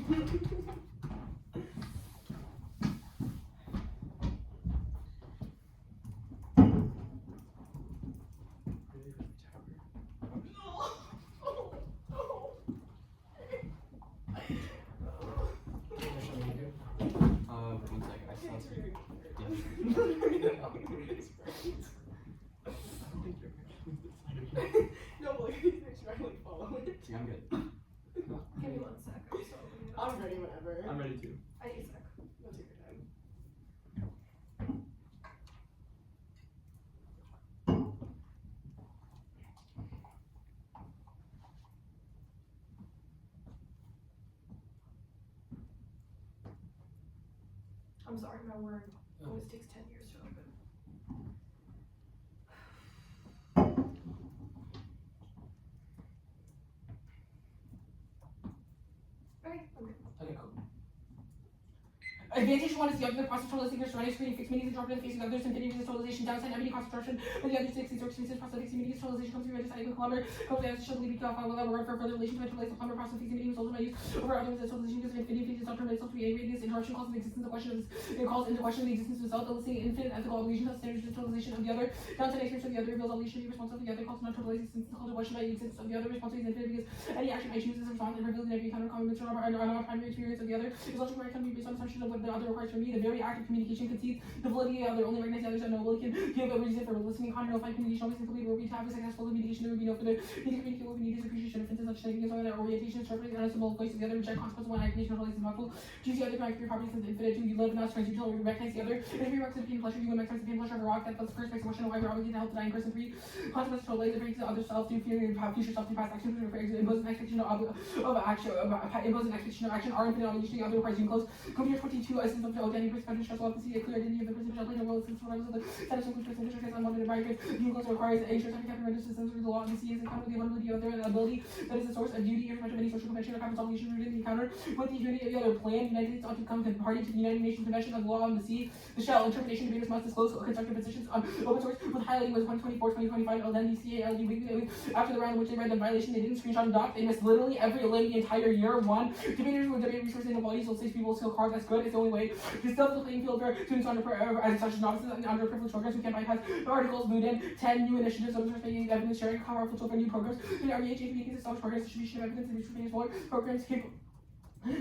One sec, I saw something. No, but like, he's trying to like follow it. Yeah, I'm good. Give me 1 sec. I'm just opening it up. I'm ready whenever. I'm ready too. I need a sec. Go take your time. I'm sorry, my word always takes 10 years to open. Okay, I'm good. Okay, cool. Advantage 1 is the argument process totalizing your surrounding screen, fixed meanings, interpreting facing others, infinity resist totalization, downside, ebony construction, and the other 6 these workspaces, process fixing meanings, totalization comes through, deciding with kilometer, comes down to show the lead off, I will ever for further relation to totalize the kilometer process fixing meanings, also my use over other resist totalization because of infinity is not itself to be angry. This interruption calls into existence the question of it calls into question the existence of itself, eliciting infinite ethical obligation of standards of totalization of the other, downside experience of the other reveals obligation to be responsive of the other, calls not totalize existence, calls into question by the existence of the other, responsive is infinite because any action I choose is a response and reveals in every encounter common material or primary experience of the other is also where I can be based on assumption of what the other requires from me. The very act of communication concedes the validity of the other, only recognize the others and nobody can give a reason for listening. Common no find communication always complete where we have a successful mediation. There would be no further need to communicate what we need is appreciation, offenses, understanding, is only orientation, interpreting, and symbol voice of the other, reject consequence one aggregation of is helpful. Choose the other correct your properties since infinite. You live in us, friends, you tell, you recognize the other. If you recognize the pain pleasure, you would maximize the pain pleasure of a rock. That's the first question why we're obligated to help the dying person. 3 consequences to relate the to the other self, to fear and future self, to past actions, to impose an expectation of action, impose an expectation of action, are infinite obligation to the other requires you close. Computer 22, essence of the identity, perspective, stressful, to see a clear identity of the person, shall play no role since whatever the status of the person, interest, unwanted environment, you close requires a sure certificate of systems through the law of the sea is encounter with the vulnerability of their ability that is the source of duty, irrespective of any social convention or common obligation rooted in the encounter with the unity of the other plan. United States ought to become party to the United Nations Convention of the Law on the Sea. The shall interpretation debaters must disclose constructive positions on open source with highlighting was 124-2025. Then the CALD weekly after the round in which they read the violation, they didn't screenshot and doc. They missed literally every limb the entire year. 1 debaters would debate resources and inequalities. Will say people skill card. That's good. It's the only way to still the playing field for students as such as novices and underprivileged programs who can bypass the articles. Moved in 10 new initiatives. Open source making evidence sharing powerful tool for new programs. The RBH communicates establish programs distribution of evidence and research for programs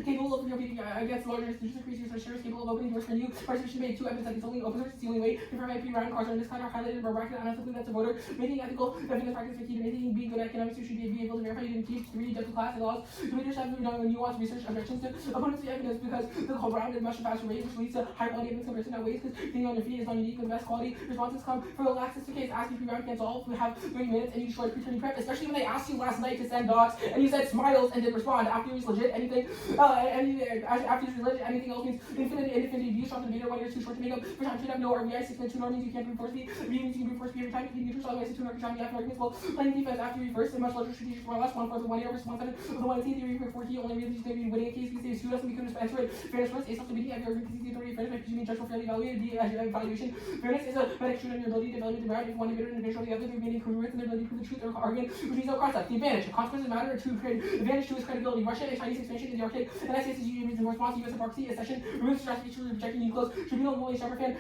capable of competing against larger institutions, increasing research shares, capable of opening doors for new participation made 2 evidence that it's only open source, it's the only way. Confirm IP round cards on this kind are highlighted or bracketed unethically, that's a voter. Making ethical evidence practice for key to making being good at economics, you should be able to verify you didn't teach 3 depth of class and laws. Debaters have nuanced research objections to opponents to evidence because the whole round is much faster rate, which leads to high quality evidence comparison that ways because being on your feet is not unique. The best quality responses come from the laxest case. Asking pre-round can't solve. We have 30 minutes and you short pre-training prep, especially when they asked you last night to send docs and you said smiles and didn't respond after you was legit anything. After you religion, anything else means infinity views from the debater 1 year too short to make up for time should have no RBI 6 2 means you can't brute force me. V means you can brute force me every time. You can neutral otherwise 2 time after arguments. Well, playing defense after you first and much larger strategic for less 1 for the 1 year versus 1 7 with the 1 C theory for 4 key only really going to be winning a case because they us and we couldn't answer it. Fairness first, A self-debating every argument because the authority of fairness by presuming judge for fairly evaluated. B evaluation. Fairness is a medic on your ability to evaluate the ground if one debater and the other they're remaining congruent in their ability to prove the truth or argument which means no cross-up. The advantage. Consequences matter to create advantage to his credibility. Russia and Chinese expansion in the Arctic and SSG in response to US hypocrisy, a session removes strategy to rejecting nucleus. Tribunal only sharper fan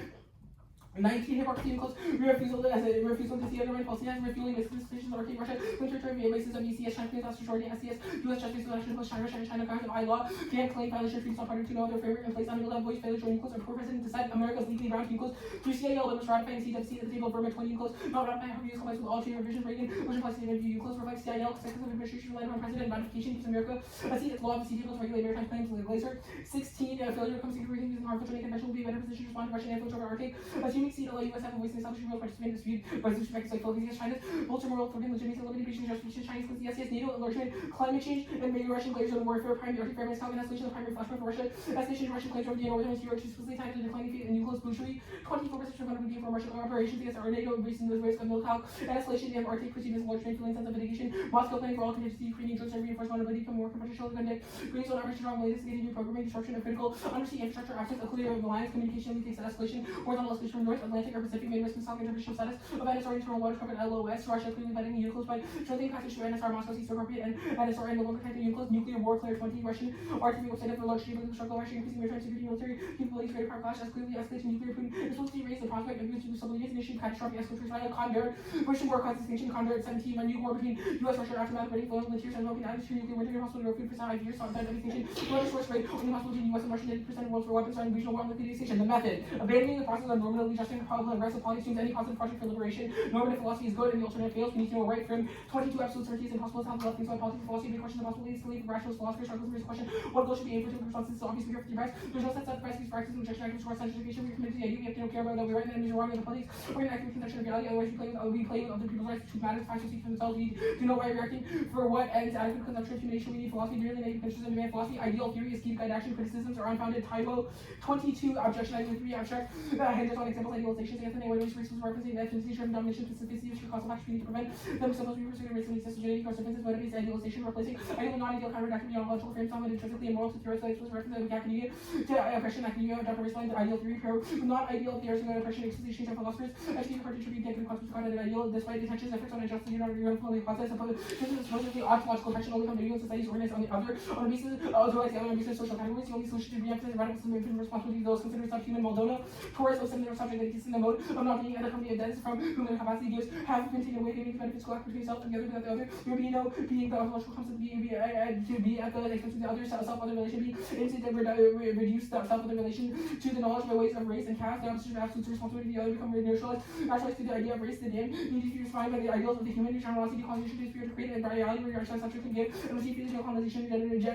19 hypocrisy nucleus, refusal to see undermine falsity as refueling misconceptions of Russia, winter term basis of ECS, China claims as majority SCS, US justice election plus China grounds of I law, can't claim violation treaties on party to no other framework in place, unable to have voice failure joining nucleus, or poor president decide America's legally bound nucleus, through CAL, but was ratifying CWC at the table of Burma 20 nucleus, not ratifying her views complies with all treaty revisions Reagan, which implies the view nucleus, reflects CIL, seconds of administration relied on president, ratification gives America a seat, its law of the CDA plus regulate maritime claims like laser, 16, failure comes to agreeing using harmful training convention will be a better position to respond to Russian influence over Arctic, assuming seat allow US have a voice in establishing real participant dispute, resolution practice like Philippines against China's ultra moral forbidden legitimacy, limitation, justification, Chinese against the SCS, NATO, enlargement, climate change, and maybe Russian glaciers on the warfare, primary Arctic fairness, Calvin escalation of primary flashpoint for Russia, escalation of Russian claims over the northern hemisphere, exclusively tied to the declining fate and nucleus butchery, 24% of vulnerability from Russian operations against our NATO, embracing the risk of military and escalation of Arctic perceived as enlargement, feeling sense of mitigation, Moscow planning for all contingency, Ukrainian troops and reinforced vulnerability, become more confrontational, conduct, Greece on average strong latest, getting new programming, disruption of critical undersea infrastructure access, a clear alliance, communication, leaks, escalation, horizontal escalation from north. North Atlantic or Pacific Midwest Missile interpretation status of NSR internal waters covered LOS. Russia clearly letting the UNCLOS by strengthening passage to NSR Moscow sees appropriate and NSR and the longer protected UNCLOS nuclear war clear 20 Russian artillery website of the large stable struggle Russia increasing maritime security military capabilities greater power clash as clearly escalates nuclear Putin is supposed to raise the prospect of U.S. civilians initiating catastrophic escalation by Condor Russian war classification Condor at 17 a new war between U.S. Russia aftermath ready flowing with tears and broken atmosphere nuclear winter impossible to food for 5 years on that devastation water source rate only possible between U.S. and Russian 80% of world's for weapons and regional war on liquidation. The method abandoning the process of normatively adjusting probable and aggressive policy assumes any positive project for liberation. Normative philosophy is good and the alternative fails. We need to know right from 22 absolute certainties impossible to help the left things by politics and philosophy. Big question the possibilities to leave rationalist philosophers struggles with this question. What goal should be aimed for to responses to obviously with your best. There's no sense of practice and rejection actions towards scientification. We're committed to the idea we have to know care about that we right and enemies are wrong in the politics. We're going to act with conception of reality, otherwise we play with other people's rights. Truth matters, facts will speak for themselves. We need to know why we're reacting for what ends adequate consumption of humanity. We need philosophy, merely negative conditions and demand philosophy. Ideal theory is key to guide action. Criticisms are unfounded. Typo 22 objection item 3 abstract hinges on examples idealizations. Anthony Wade resources referencing the efficiency driven domination specificity of causal facts we need to prevent them supposed to be pursued raising accessibility or substances motivates idealization replacing ideal and non-ideal counter-reduction beyond logical frames found intrinsically immoral to theorize that was referenced in academia to oppression academia Dr. Respond to ideal theory pair not ideal theories and oppression expositions of philosophers actually refer to tribute negative concepts of an ideal despite intentions efforts on injustice not uniformly process supposedly ontological oppression only come to human societies organized on the basis otherwise the other on basis of social categories the only solution to re-emphasize radical infinite responsibility those considered subhuman Moldona Taurus of similar subject that exists in the mode of not being at a company of dense from whom their capacity gives have been taken away giving benefits collect between self and the other without the other there being no being the ontological concept to be at the expense of the other self-other relation be into the reduce the self-other relation to the knowledge by ways of race and caste the opposite of absolute responsibility the other become neutralized naturalized to the idea of race the damned need to be defined by the ideals of the human generosity colonization to spirit to create a reality where your subject can give and receive physical colonization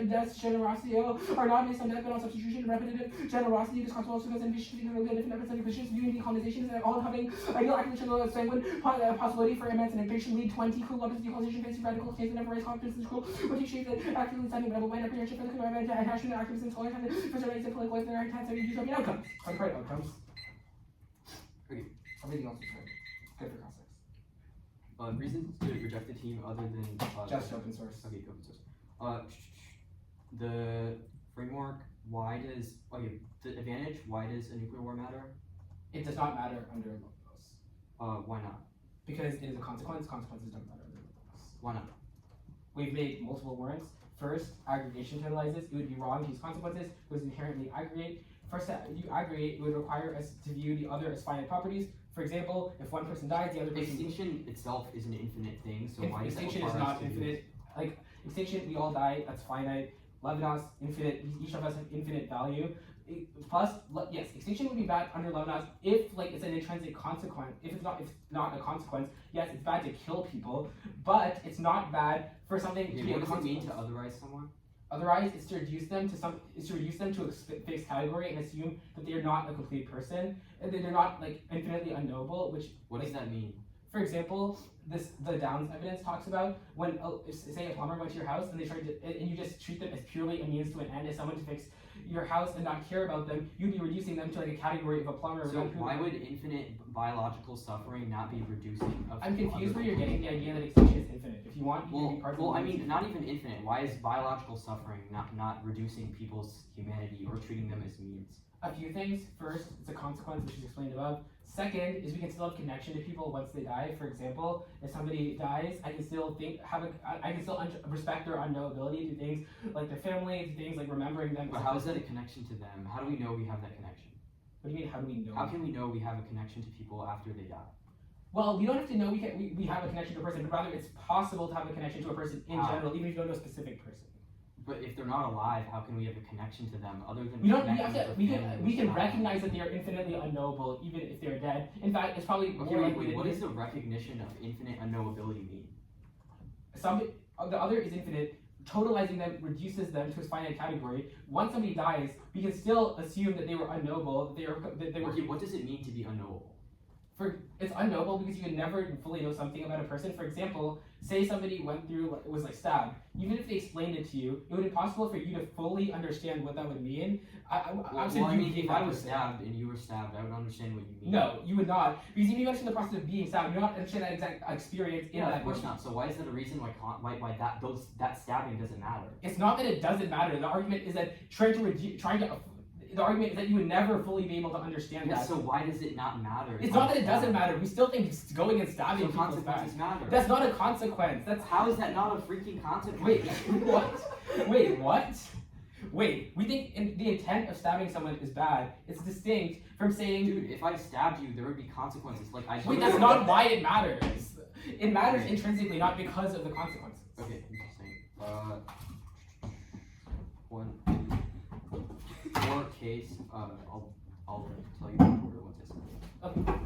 death generosity are not based on death but on substitution repetitive generosity this concept also goes in different efforts and efficiency doing decolonization and all having ideal activation of sanguine possibility for emancipation lead 20 cool levels decolonization fancy radical states and race competence is cool what you shape that actively sending double mind apprehension for the commitment attachment activists and scholars have the preservation of political life their intent to utopian outcomes concrete outcomes Okay. everything else is good for context Reasons to reject the team other than just open source. Okay, open source. The framework. Why does the advantage? Why does a nuclear war matter? It does not matter under Logos. Why not? Because it is a consequence. Consequences don't matter under Logos. Why not? We've made multiple warrants. First, aggregation totalizes. It would be wrong to use consequences. It was inherently aggregate. First, you aggregate. It would require us to view the other as finite properties. For example, if one person dies, the other person. Extinction itself is an infinite thing. So why extinction is not infinite? Like extinction, we all die. That's finite. Levinas, infinite. Each of us have infinite value. Plus, yes, extinction would be bad under Levinas if it's an intrinsic consequence. If it's not a consequence, yes, it's bad to kill people, but it's not bad for something to be a consequence. What does it mean to otherize someone? Otherwise, it's to reduce them to a fixed category and assume that they are not a complete person and that they're not infinitely unknowable. What does that mean? For example, the Downs evidence talks about when say a plumber went to your house and they tried to and you just treat them as purely a means to an end as someone to fix your house and not care about them, you'd be reducing them to a category of a plumber. So why would infinite biological suffering not be reducing? I'm confused where you're getting the idea that extinction is infinite. If you want, you can be part of I mean, not even infinite. Why is biological suffering not reducing people's humanity or treating them as means? A few things. First, it's a consequence, which is explained above. Second is we can still have connection to people once they die. For example, if somebody dies, I can still respect their unknowability to things like their family, to things like remembering them. But how is that a connection to them? How do we know we have that connection? What do you mean? How do we know? How can we know we have a connection to people after they die? Well, we don't have to know we have a connection to a person, but rather it's possible to have a connection to a person in general, even if you don't know a specific person. But if they're not alive, how can we have a connection to them other than we can recognize that they are infinitely unknowable even if they're dead. In fact, it's probably more likely. What does the recognition of infinite unknowability mean? The other is infinite. Totalizing them reduces them to a finite category. Once somebody dies, we can still assume that they were unknowable. What does it mean to be unknowable? It's unknowable because you can never fully know something about a person. For example, say somebody went through was stabbed. Even if they explained it to you, it would be impossible for you to fully understand what that would mean. If I was stabbed and you were stabbed, I would understand what you mean. No, you would not, because even if you understand the process of being stabbed, you do not understand that exact experience in that. Of course not. So why is that a reason why that stabbing doesn't matter? It's not that it doesn't matter. The argument is that trying to the argument is that you would never fully be able to understand Yeah, that. so why does it not matter? It's not that it doesn't matter. We still think going and stabbing So people is bad. consequences matter. That's not a consequence. That's How is that not a freaking consequence? wait, what? Wait, what? Wait, we think the intent of stabbing someone is bad. It's distinct from saying, Dude, if I stabbed you, there would be consequences. Like I. wait, that's not why it matters. It matters intrinsically, not because of the consequences. Okay, interesting. One, for case, I'll tell you the order once I say it. Okay.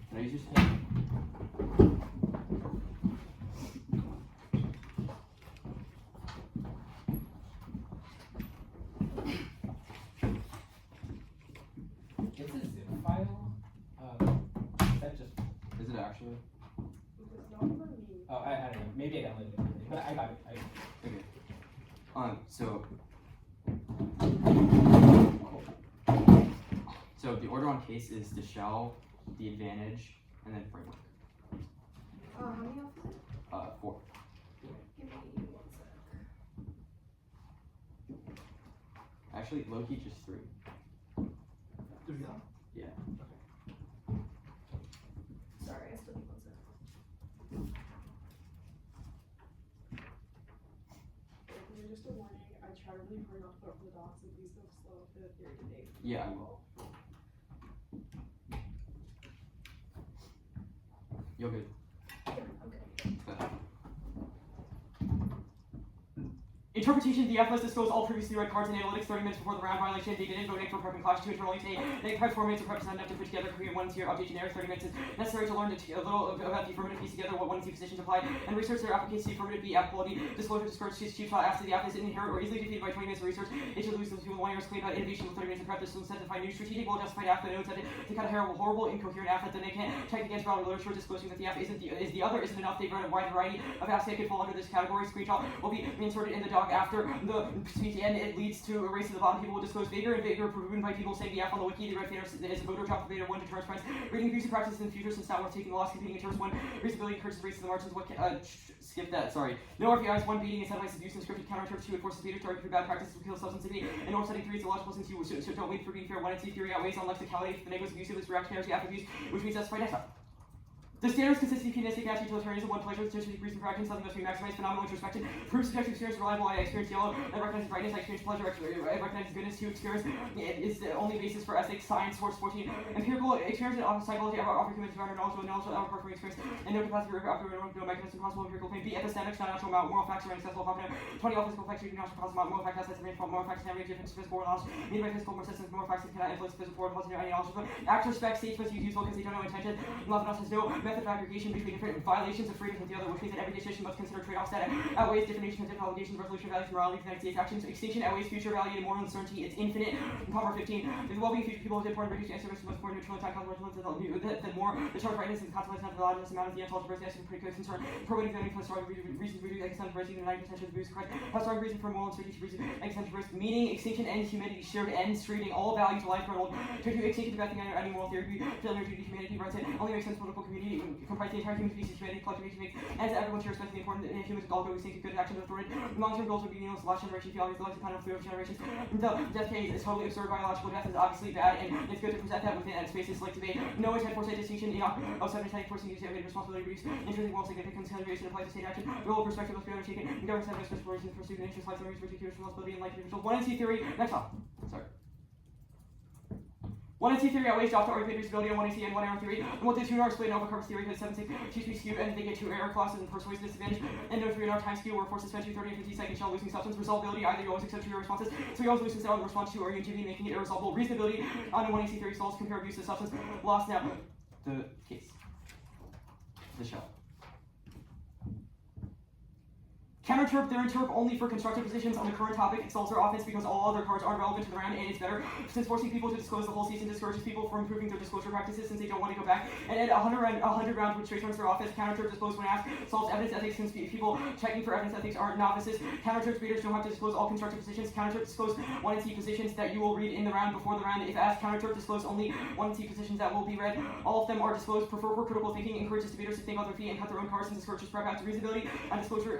Can I use your pen? It's a zip file. That just. Is it actually? It's not for me. Oh, I don't know. Maybe I downloaded it, but I got it. Okay. So the order on case is the shell, the advantage, and then framework. How many options? 4. Give me 1 sec. Actually, low-key just 3. Yeah. Sorry, I still need 1 sec. Just a warning, I try really hard not to put up the docs, and please don't slow up the theory today. Yeah, I will. You're good. Okay. Interpretation of the F list disclosed all previously read cards and analytics 30 minutes before the round violation. They didn't vote for prep and clash 2 internally today. They prepped 4 minutes of prep is not enough to put together create 1 tier update generic 30 minutes is necessary to learn a little about the affirmative piece together, what 1 and 2 positions apply, and research their application to the affirmative B app quality. Disclosure discourage chief thought after the app is inherent or easily defeated by 20 minutes of research. It should lose the 2 1 years claim about innovation with 30 minutes of prep. This will instead to find new strategic, well justified app that notes that to cut a horrible, incoherent app that they can't check against relevant literature, disclosing that the app isn't the other isn't enough. They've run a wide variety of apps that could fall under this category. Screenshot will be inserted in the doc after the speech, and it leads to a race to the bottom. People will disclose vigor and vigor proven by people saying the app on the wiki. The red fader is a voter top fader 1 deterrence price. Reading abusive practices in the future since not worth taking the loss competing in terms 1. Reasonability encourages race to the margins. What skip that, sorry. No RPIs, 1 beating incentivizes abuse and scripted counter 2. It forces beaters to argue for bad practices to kill substance abuse. And north setting 3 is illogical since you so don't wait for being fair. 1 and 2 theory outweighs on lexicality. The negative abusive is reactionary to app abuse, which means justified next up. The standards consistency, pianistic, as utilitarianism, 1 pleasure, statistic, reason for action, something must be maximized, phenomenal introspection, proves subjective experience, reliable, I experience yellow, I recognize brightness, I experience pleasure, I recognize goodness, 2 experience is the only basis for ethics, science, source 14, empirical experience and psychology offer human environment, knowledge apart from experience, and no capacity to offer no mechanism possible empirical pain, B epistemics, not natural amount, moral facts are inaccessible, confident, 20 all physical facts, you can not possible moral facts, that's the range, moral facts, never different physical knowledge, needed by physical more systems, moral facts that cannot influence physical or positive ideology, acts respect, states must use useful because they don't know intention, love and has no method of aggregation between different violations of freedom with the other, which means that every decision must consider trade-offs that outweighs definition of different obligations, resolution values, morality, United States actions, extinction outweighs future value and moral uncertainty, it's infinite. Comma 15. The well-being of future people is important, reduced answer, most important, neutral, time, consequences, the more the charge brightness and consequence, not the largest amount of the intelligent person, answer, pretty good concern, probating the influence, strong reason, reduce, extent, raising the 90% of the boost, correct, has strong reason for moral uncertainty, reason, extent, risk, meaning, extinction, ends, humanity, shared ends, treating all values of life, world, to do extinction, the bad thing, any moral theory, failure to do humanity, rights, it only makes sense political community, comprise the entire human species, humanity, collective makes, and everyone shares respect the important humans all go think good action authority. Long-term goals would be meaningless, last generation theology, the last kind of fluid generations. The death case is totally absurd, biological death is obviously bad, and it's good to present that within spaces like debate. No intent foresight distinction, outside of forcing you to have responsibility reduce, intrinsic moral significance, consideration applies to state action, the role of perspective must be undertaken, and governments have no reason for student interest, life, particular responsibility, and life individual. 1 and C theory, next off. Sorry. 1 and C theory outweighs job to argument reasonability on 1 and C and 1 error theory. And what the 2 and R split over covers theory because 7 6 teach me skew and they get 2 error clauses and persuasive disadvantage. And no 3 and R time skew where forces spend 2 30 and 50 seconds shell losing substance. Resolvability either you always accept 2 responses, so you always lose instead of the response to or you intervene making it irresolvable. Reasonability on 1 and C theory stalls compare abuse to substance. Lost now. The case. The shell. Counter-terp, they're interp only for constructive positions on the current topic. It solves their offense because all other cards aren't relevant to the round, and it's better since forcing people to disclose the whole season discourages people from improving their disclosure practices since they don't want to go back. And at 100 rounds, which straight turns their offense, counter-terp disclosed when asked solves evidence ethics since people checking for evidence ethics aren't novices. Counter-terp readers don't have to disclose all constructive positions. Counter-terp disclose 1 and C positions that you will read in the round before the round. If asked, counter-terp disclose only 1 and C positions that will be read. All of them are disclosed. Prefer for critical thinking, encourages debaters to think on their feet and cut their own cards and discourages prep after reasonability. On disclosure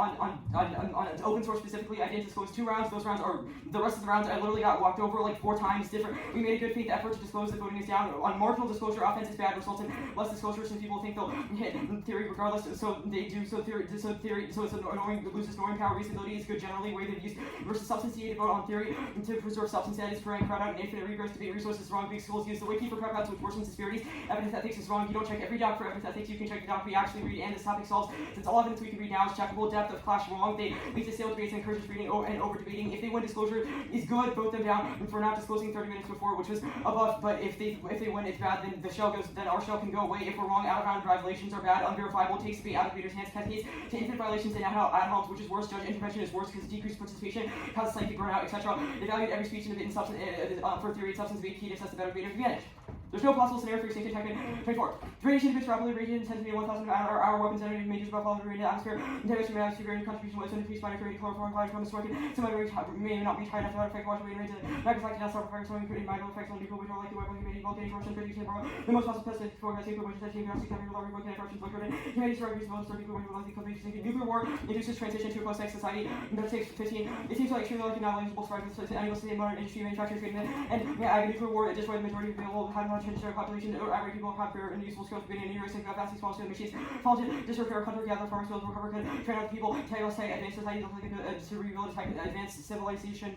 on open source specifically, I didn't disclose 2 rounds. Those rounds are the rest of the rounds. I literally got walked over like 4 times different. We made a good faith effort to disclose the voting is down. On marginal disclosure, offense is bad, results in less disclosure. Some people think they'll hit theory regardless, so they do. So it's annoying. It loses annoying power. Reasonability is good generally. Way they've used versus substance. You vote on theory to preserve substance. That is preventing crowd out and infinite regress. Debate resources wrong. Big schools use the wiki for crowd outs, which worsens disparities. Evidence ethics is wrong. You don't check every doc for evidence ethics. You can check the doc we actually read and this topic solves. Since all evidence we can read now is checkable. Depth of clash wrong. They lead to stale debates and encourages reading and over debating. If they win, disclosure is good. Vote them down for not disclosing 30 minutes before, which was above. But if they win, it's bad. Then the shell goes. Then our shell can go away. If we're wrong, out of bound violations are bad. Unverifiable takes debate out of debaters' hands. Cascades to infinite violations and ad homs, which is worse. Judge intervention is worse because decreased participation causes psychic burnout, etc. They valued every speech in debate and substance for theory and substance debate. Key to assess the better debater's advantage. There's no possible scenario for extinction technique. 24. Radiation emits rapidly. Radiation tends to be 1,000 hour weapons energy majors above all the radiant atmosphere. Integration may have severe contribution was increased by increased chloroform cloud from the smoking. Some other may not be high enough to affect water weight and rates. Microflecting death suffer fire smoking, including vital effects on nuclear, which are likely weapon community volcanic eruption, producing the most possible pesticide forecast nuclear, which is actually drastic coverage of large volcanic eruptions located. Humanity survivors most of nuclear, which are likely companies nuclear war induces transition to a post-sex society. That takes 15. It seems like extremely likely not eligible survivors to animals to modern industry manufacturing treatment and nuclear war. It destroyed the majority of available habitat change their population. Or average people have fair and useful skills, beginning and racing, fast small scale machines, intelligent, disrepair, hunter, gather, farmer skills, recover, can train other people, tell say, advanced society, to rebuild advanced civilization.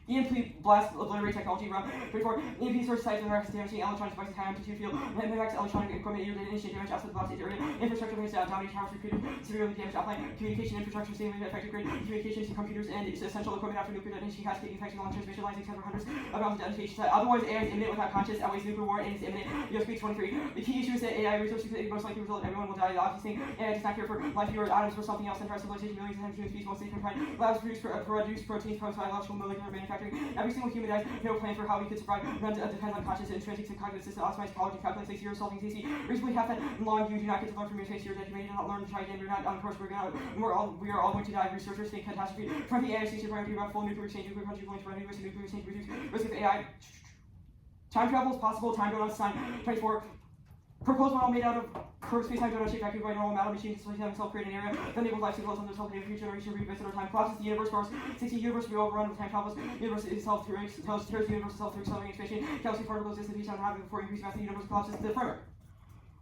EMP blast obliterate technology run 24. EMP source sites and reacts damaging electronic devices high amplitude field. Impacts electronic equipment either initiate damage outside the blast area. Infrastructure face down, downing towers recruited, severely damaged offline. Communication infrastructure severely affected grid. Communications to computers and essential equipment after nuclear detonation cascading effects long transmission lines except for hundreds around the detonation site. Otherwise, AI is imminent without conscience, outweighs nuclear war and is imminent. USB 23. The key issue is that AI resources most likely result in everyone will die. The obvious thing, AI does not care for life, fewer atoms for something else than our civilization. Millions of times human species mostly confined. Labs produce proteins from biological molecular manufacturing. Every single human has no plan for how we could survive. None depends on conscious, intrinsic, and cognitive system. Optimized ecology calculates 6 years solving easy. Reasonably half that long. You do not get to learn from your space. You're dead. You may not learn to try again. We're not on course. We are all going to die. Researchers think catastrophe. From the AI station, priority about full nuclear exchange. Nuclear countries willing to run nuclear exchange. Reduce risk of AI. Time travel is possible. Time donuts. Time 24. Proposed model made out of curved space-time donut shaped vacuum by normal matter machines to themselves create an area that enables life to close on themselves in future generation revisit our time. Collapses the universe, stars 60 universe will be overrun with time travels. Universe itself tears the universe itself through accelerating expansion. Galaxy particles exist in each other having before increased mass the universe collapses the framework.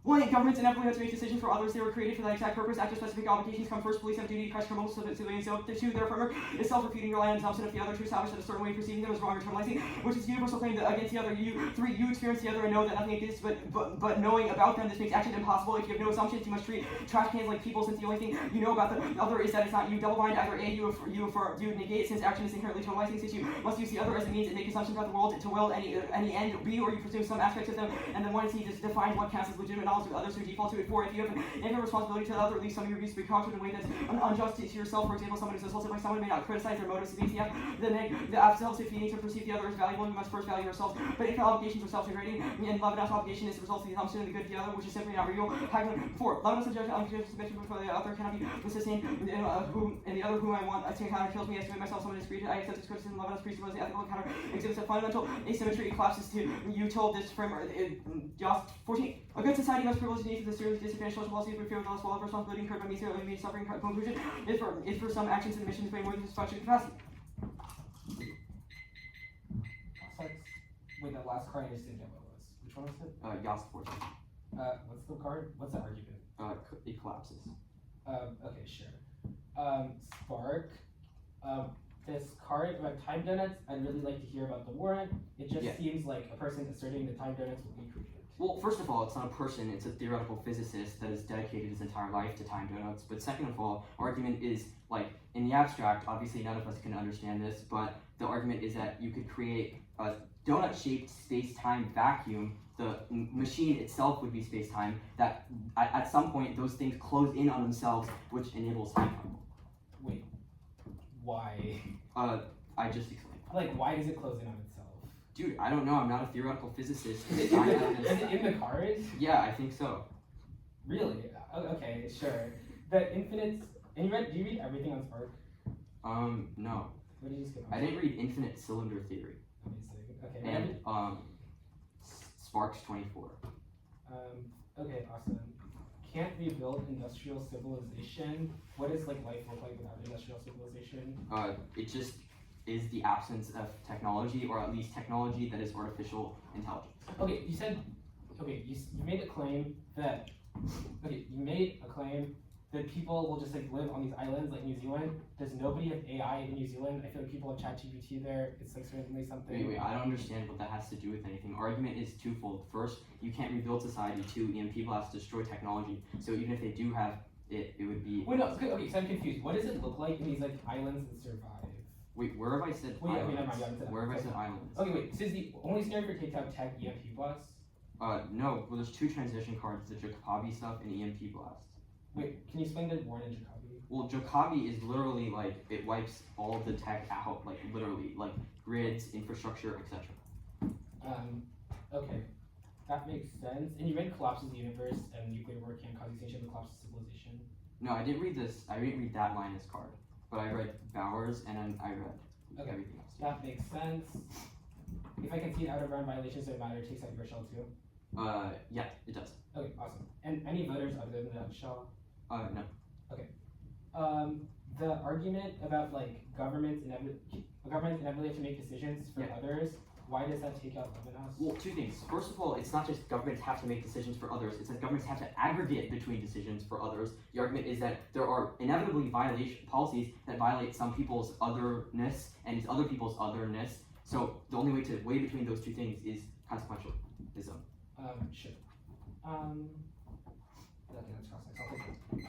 1. Governments inevitably have to make decisions for others. They were created for that exact purpose. After specific obligations come first. Police have duty to crush criminals so that civilians don't. 2. Their framework is self-refuting, rely on assumption of the other to establish that a certain way of perceiving them is wrong or internalizing, which is universal claim that against the other. 3. You experience the other and know that nothing exists but knowing about them. This makes action impossible. If you have no assumptions, you must treat trash cans like people, since the only thing you know about the other is that it's not you. Double bind either A, you negate since action is inherently totalizing, since you must use the other as a means and make assumptions about the world to will any end. B, or you presume some aspects of them, and then 1 and C just define what counts as legitimate knowledge of others who default to it. 4. If you have an infinite responsibility to the other, at least some of your views to be counted in a way that's unjust to yourself. For example, someone who's assaulted by someone may not criticize their motives against the absolute if you need to perceive the other as valuable, you must first value yourself. But if the obligations are self-degrading, and love enough obligation is the result of the assumption of the good of the other, which is simply not real. 4. Love enough subject unconditional submission before the other cannot be sustained, and the other whom I want to encounter kills me. I submit myself, someone is free. I accept this criticism. Love enough presupposes the ethical encounter exhibits a fundamental asymmetry. It collapses to you told this framework. Just 14. A good society must privilege the needs of the serious disadvantaged social policies we fear with less well responsibility incurred by means of immediate suffering. Conclusion is for some actions and missions may more than sufficient capacity. Wait, that last card I just didn't get what it was. Which one was it? Yas 14. What's the card? What's the argument? It collapses. Okay, sure. Spark. This card about time donuts, I'd really like to hear about the warrant. It just seems like a person asserting the time donuts will be created. Well, first of all, it's not a person, it's a theoretical physicist that has dedicated his entire life to time donuts. But second of all, argument is, like, in the abstract, obviously none of us can understand this, but the argument is that you could create a donut-shaped space-time vacuum. The machine itself would be space-time, that at some point those things close in on themselves, which enables time travel. Wait, why? I just explained. Like, why does it close in on itself? Dude, I don't know, I'm not a theoretical physicist. Is it in the cards? Yeah, I think so. Really? Okay, sure. The infinites, and do you read everything on Spark? No. What did you skip? I didn't read infinite cylinder theory. Amazing. Okay. And, Sparks 24. Okay, awesome. can't rebuild industrial civilization. What does like life look like without industrial civilization? It just is the absence of technology, or at least technology that is artificial intelligence. Okay, you said, okay, you made a claim that, okay, you made a claim that people will just like live on these islands like New Zealand. Does nobody have AI in New Zealand? I feel like people have ChatGPT there. It's like certainly something. Wait, I don't understand what that has to do with anything. Argument is twofold. First, you can't rebuild society. Two, people have to destroy technology. So even if they do have it, it would be. Wait, no, okay, so I'm confused. What does it look like in these like islands that survive? Wait, where have I said Wait, islands? never mind, you haven't said Where have I islands. said islands? Okay, wait, so is the only scenario for TikTok tech EMP blast? No. Well, there's two transition cards: the Jacobi stuff and EMP blast. Wait, can you explain the warn in Jacobi? Well, Jacobi is literally like it wipes all the tech out, like literally, like grids, infrastructure, etc. Okay, that makes sense. And you read Collapse of the Universe and nuclear war can cause extinction of collapse of civilization. No, I didn't read this. I didn't read that Linus card, but I read Bowers and then I read Okay. everything else. That makes sense. If I concede out of round violations don't matter, it takes out your shell too. Yeah, it does. Okay, awesome. And any voters other than that shell? No. The argument about like governments inevitably have to make decisions for Yeah. others. Why does that take out Levinas? Well, two things. First of all, it's not just governments have to make decisions for others. It's that governments have to aggregate between decisions for others. The argument is that there are inevitably policies that violate some people's otherness and other people's otherness. So the only way to weigh between those two things is consequentialism. Sure. Okay, that's cross. I'll take it.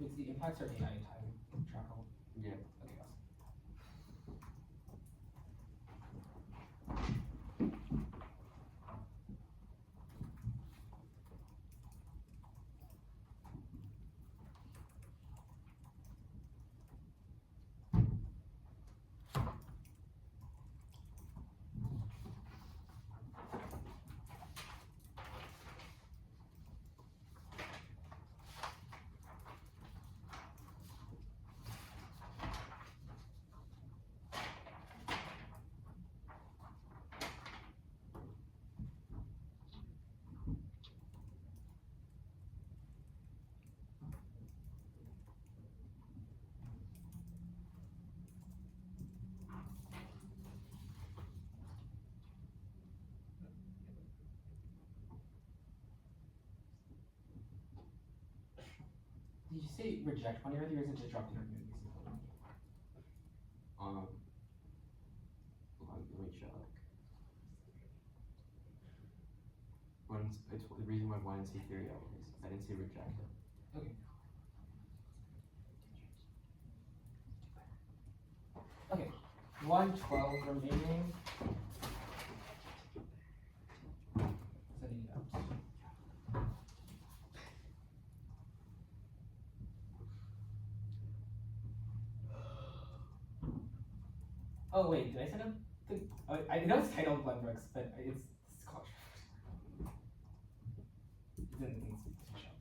It's the impacts are AI time travel. Yeah. Okay, awesome. Did you say reject one earlier, or is it just drop the argument? Let me check. It's the reason why I didn't say theory out is I didn't say reject it. Okay. Okay. 112 remaining. Setting it up. Oh wait, did I set up the? I know it's titled Lynbrook's, but it's called. It's in the things to show.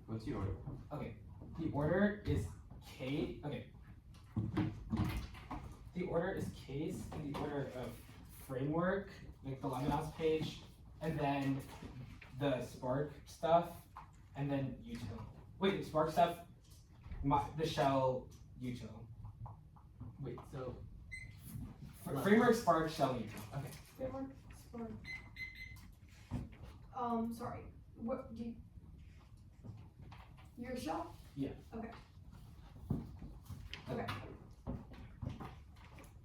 What's the order? Okay, the order is K. Okay. The order is case in the order of framework, like the Lemonhouse page, and then the Spark stuff, and then util. Wait, Spark stuff, the shell util. Wait, so framework, Spark, shell, util. Okay. Framework, Spark. Sorry. What do you? Your shell? Yeah. Okay. Okay.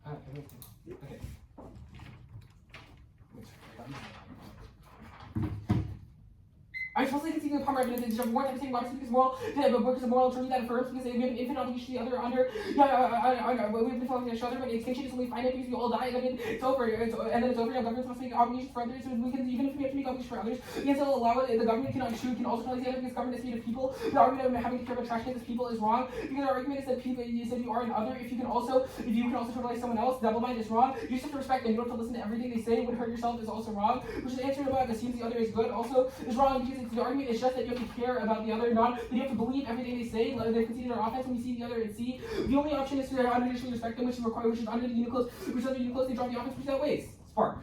Okay. I trustly conceive of power evidence of more everything why because moral because of moral truth that affirms because we have an infinite obligation to the other under we have been following each other, but extinction is only finite because we all die and then it's over. And then it's over. Our government must make obligations for others, so we can even if we have to make obligations for others, we can still allow it. The government can also tell the other because government is made of people. The argument of having to care about trash cans as people is wrong because our argument is that people you said you are an other. If you can also totalize someone else, double mind is wrong. You just have to respect them. You don't have to listen to everything they say. Would hurt yourself is also wrong. Which is the answer about assumes the other is good also is wrong because the argument is just that you have to care about the other, not that you have to believe everything they say. They're conceding their offense when you see the other and see. The only option is to unconditionally respect them, which is required, which is under the Uniclose, which is under the Uniclose, they drop the offense, which is outweighs. Spark.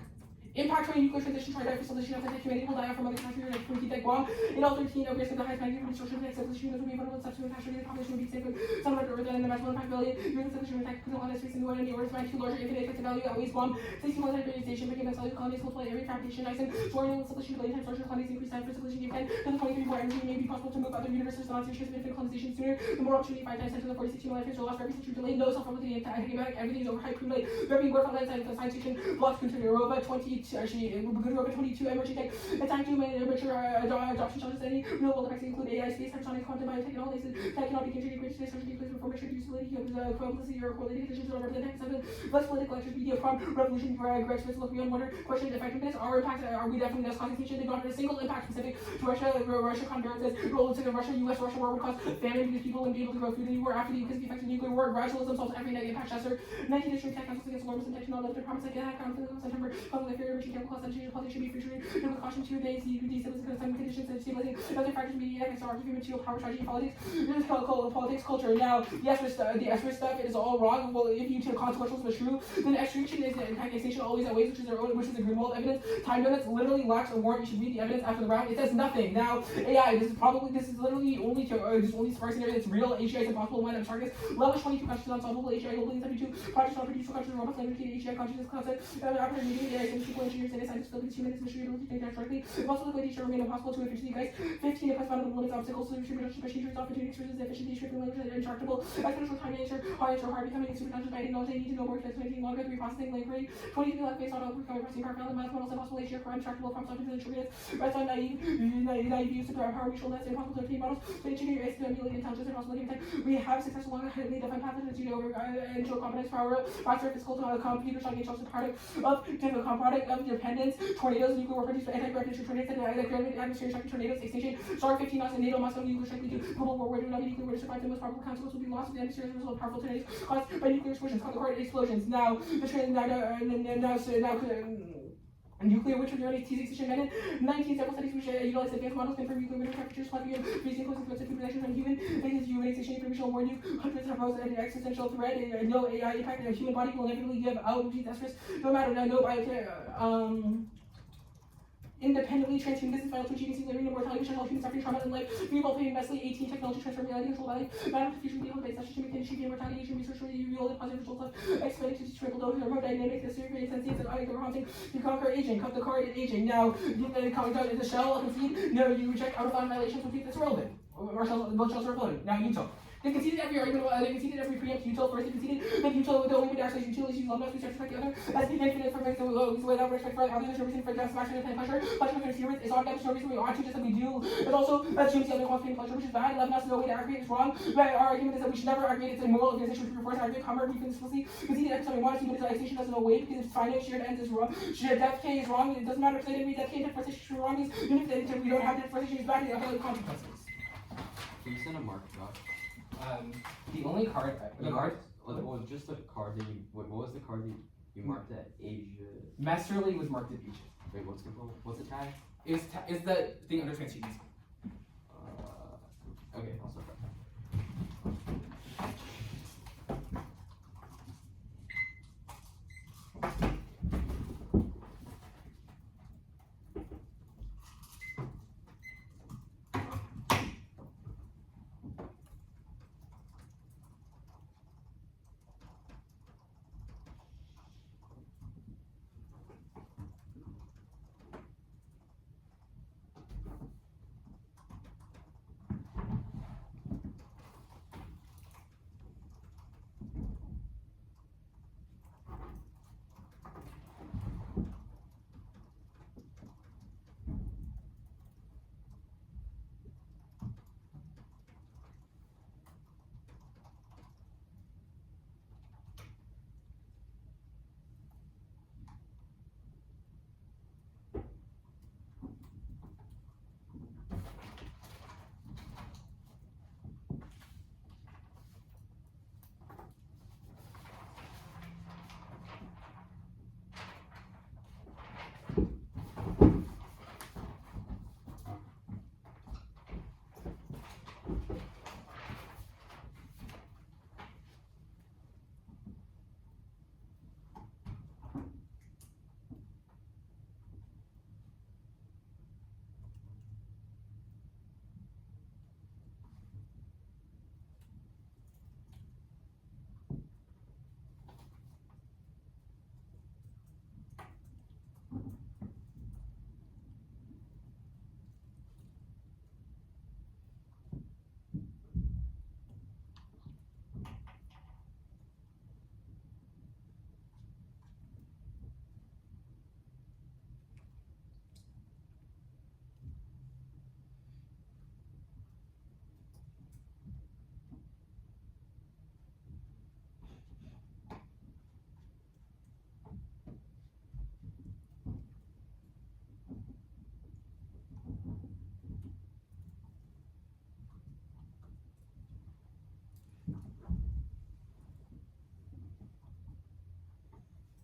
Impact on nuclear transition, try to facilitation of humanity will die out from other countries like Turkey, Guam. In all 13, of risk of the highest magnitude of destruction of the acceleration of the vulnerable steps to impact the population will be safe with some of Earth and the maximum impact billion. During the acceleration attack, on this recent one, and the orders by two larger infinite effective value outweighs Guam. 16 military station, making cellular colonies will play every fabrication, nice and sworn in acceleration billion times larger colonies increase time for acceleration give 10 to the 23 more energy may be possible to move other universes to non-series of infinite colonization sooner. The more opportunity 5 times 10 to the 46 military lost for every century delay. No self-replicating anti-idiomatic, everything is overhyped, pre-late. There being work on that side of the science fiction blocks continue Europa 22 actually Europa 22 emerging tech attack human mature adoption challenges any real world effects include AI space hypersonic quantum biotech and all these that cannot be contributed great space surgery place before mature utility of the equivalency or correlated conditions or represent seven less political lectures media prompt revolution Greg Smith look beyond wonder question effectiveness our impact are we definitely less causing tension they don't have a single impact specific to Russia convergence role into the Russia war would cause famine because people wouldn't be able to grow food in the war after the because of the effects of nuclear war gradualism solves every negative impact Chester 19th century tech councils against alarmism technology the promise like that conflict of September conflict fear machine chemical concentration policy should be free trade no caution 2 days destabilizing conditions and stabilizing other factors media economics argument material power strategy politics culture now the S stuff is all wrong well if you take consequentials but true then extinction is extinction always outweighs which is their own which is the Greenwald evidence time limits literally lacks a warrant you should read the evidence after the round it says nothing now AI this is literally only sparse scenario that's real HI is impossible when targets level 22 questions unsolvable HI globally 72 projects not produced for countries robots language HI consciousness concept operator meeting AI people engineers and scientists abilities humans mystery ability to think directly impossible liquidity should remain impossible to efficiently guys 15 if found limits obstacles solution reduction machine trees opportunities versus efficiency shaping language and intractable exponential time nature hard becoming super dungeons by knowledge they need to know more to making longer 3 processing link rate 23 left based on overcoming pressing power found the math models impossible HI crime tractable from subjects and intrigues rest on naive use of power mutual nets impossible to obtain models so engineering race to emulate intelligence impossible to tech we have successful long highly defined pathogens you know into a competence power faster physical computer shocking itself as product of different product of dependence tornadoes nuclear war produced anti-gravitational tornadoes and atmospheric shocking tornadoes extinction star 15 knots and NATO Moscow nuclear strike to global war where do not be nuclear war to survive the most probable consequence will be loss of the atmosphere as a result of powerful tornadoes caused by nuclear explosions called the hard explosions now the trend nuclear winter during T6 invented 19 several studies which utilize advanced models confirm nuclear winter temperatures plug-in freezing close and food production from human extinction information will warn you hundreds of pose an existential threat and no AI impact the human body will inevitably give out which is risk no matter no biotech independently transhuman business vital to achieving singularity immortality which human suffering trauma and life revolve immensely 18 technology transfer reality control value matter of fusion vehicle based session human industry immortality Asian research for real and positive results of expanding to triple dose thermodynamics the survey senses and either haunting to conquer aging cut the card and aging now the shell concede no you reject out of line violations complete that's irrelevant or both shells are floating now you talk They conceded every argument, they conceded every preempt util. First, they conceded make util with the only dash utility use love notes, we start to respect the other. As the infinite for makes the without respect for the other, there's no reason for just smashing and pleasure. Pleasure for series is on them, there's no reason we ought to, just that we do. It also assumes the other wants pleasure, which is bad. Love notes, no way to aggregate is wrong. But our argument is that we should never aggregate, it's immoral organization which force argument, comma, we explicitly conceded every time we want to, but its isolation doesn't know weight because it's finite, shared ends is wrong. Shared depth K is wrong, it doesn't matter because I didn't read that K interpretation wrong is even if we don't have the interpretation, it's back to the other consequences. Can you send a mark, Josh? The only card, What was just the card that you? What was the card that you marked at Asia? Masterly was marked at Egypt. Wait, what's the tag? Is the thing under transfusions. Okay, I'll start that.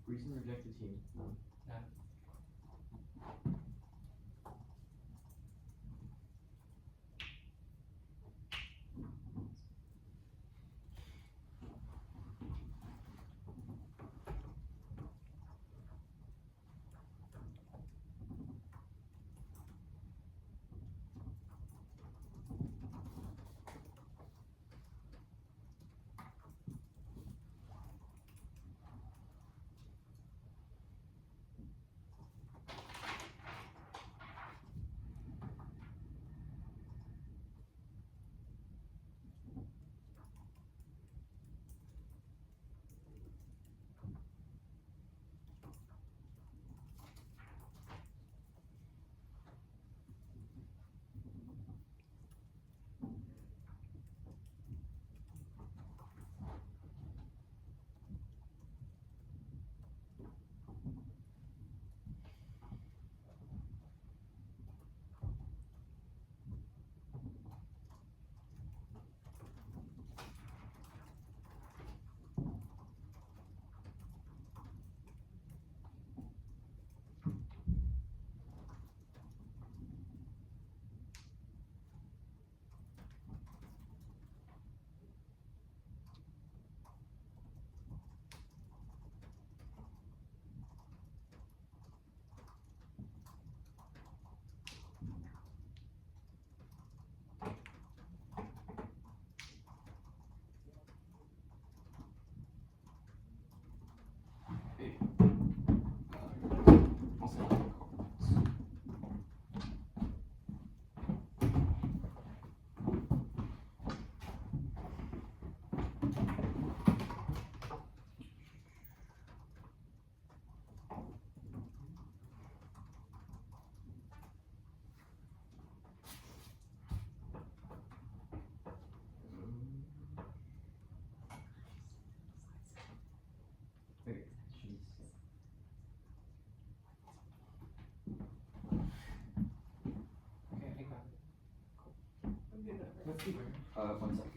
Reason to reject the team. No. One second.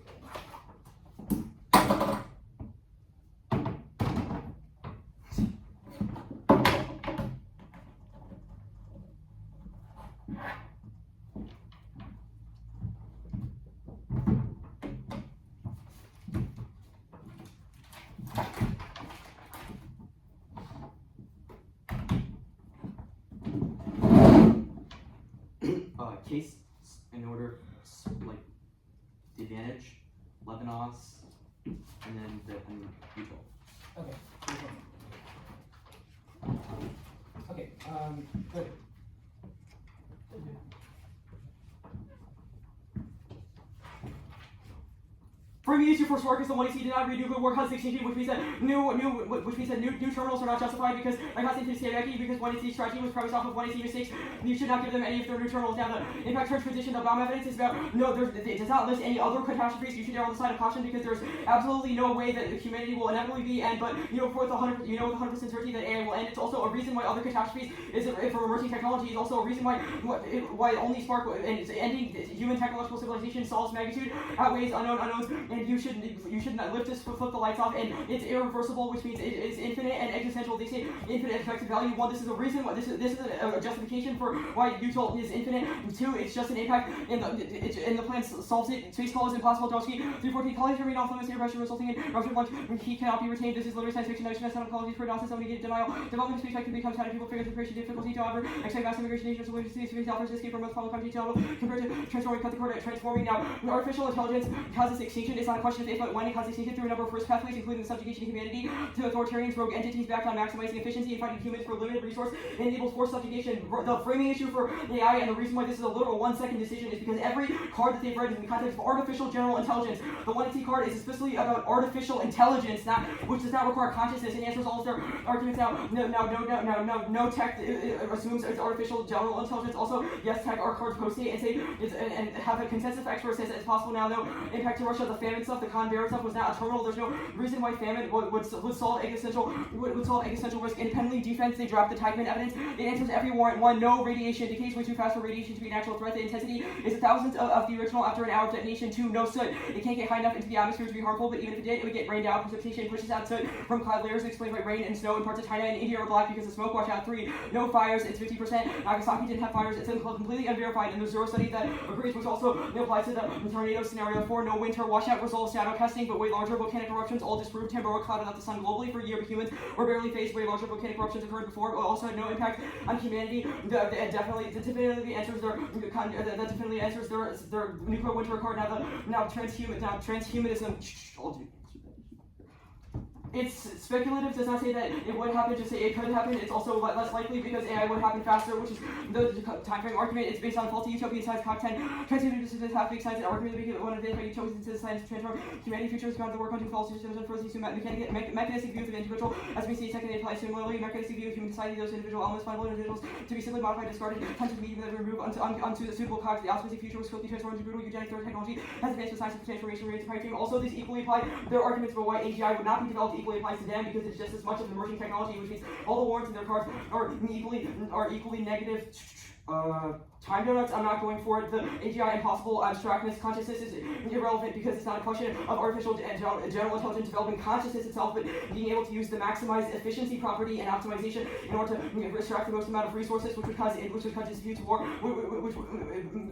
Case in order, like the advantage, Lebanos, and then the neutral. Okay. Okay. Good. Framing the issue for Swark is the one he did not read nuclear war causes extinction, which means that new terminals are not justified because by causing hierarchy because 1AC strategy was premised off of 1AC mistakes. You should not give them any of their new terminals. Now the impact turn transition, the bomb evidence is about it does not list any other catastrophes. You should err on the side of caution because there's absolutely no way that humanity will inevitably be end. But with 100% certainty that AI will end. It's also a reason why other catastrophes from emerging technology is also a reason why only Spark and ending human technological civilization solves magnitude outweighs unknowns. And you should not lift this, flip the lights off, and it's irreversible, which means it is infinite and existential. They say infinite effective value. One, this is a reason why this is a justification for why util is infinite. Two, it's just an impact, and the plan solves it. Space call is impossible. Dosky 314 colleagues remain off limits near pressure, resulting in rupture once he cannot be retained. This is literally science fiction. No sense of colleges for nonsense. Negated denial. Development of space can become kind of people figure preparation difficulty to however expect mass immigration nations will space offers escape from most problem compared to transforming cut the cord transforming. Now artificial intelligence causes extinction. It's not a question of if but when. It causes extinction through a number of first pathways, including the subjugation of humanity to authoritarians, rogue entities backed on maximizing efficiency and fighting humans for limited resource. It enables forced subjugation. The framing issue for AI and the reason why this is a literal 1 second decision is because every card that they've read is in the context of artificial general intelligence. The 180 card is especially about artificial intelligence, which does not require consciousness, and answers all of their arguments. No tech assumes it's artificial general intelligence. Also, yes, tech are cards post-state and say and have a consensus of experts says it's possible now. No impact to Russia. The famine stuff, the Canberra stuff was not a terminal. There's no reason why famine would solve existential risk independently. Defense, they dropped the Teichmann evidence. It answers every warrant. One, no radiation. Decays way too fast for radiation to be an actual threat. The intensity is a thousandth of the original after an hour of detonation. Two, no soot. It can't get high enough into the atmosphere to be harmful, but even if it did, it would get rained out. Precipitation pushes out soot from cloud layers explained by rain and snow in parts of China and India are black because of smoke washout. Three, no fires. It's 50%. Nagasaki didn't have fires. It's completely unverified, and there's zero study that agrees, which also applies to the tornado scenario. Four, no winter. Washout resolves shadow casting, but way larger volcanic eruptions all disproved. Tamboa clouded out the sun globally for a year, but humans were barely faced. Way larger volcanic eruptions occurred before, but also had no impact on humanity. That definitely answers their nuclear winter card. Now transhumanism. It's speculative, does not say that it would happen, just say it could happen. It's also less likely because AI would happen faster, which is the time frame argument. It's based on faulty utopian science, Cop 10. Transhumanism half big science, and argument to make it one of the utopian science to transform humanity futures beyond the work hunting false systems and frozen mechanistic views of the individual as we see technically applied similarly. Mechanistic view of human society, those individual elements, fundamental individuals to be simply modified, discarded, tons of medium that we remove onto the suitable cogs. The optimistic future was quickly transformed into brutal eugenic third technology has advanced with science of transformation rates pipe dream. Also, these equally apply their arguments for why AGI would not be developed equally applies to them because it's just as much of an emerging technology, which means all the warrants in their cards are equally negative. Time donuts, I'm not going for it. The AGI impossible abstractness consciousness is irrelevant because it's not a question of artificial general intelligence developing consciousness itself, but being able to use the maximized efficiency property and optimization in order to extract the most amount of resources, which would cause disputes, war, which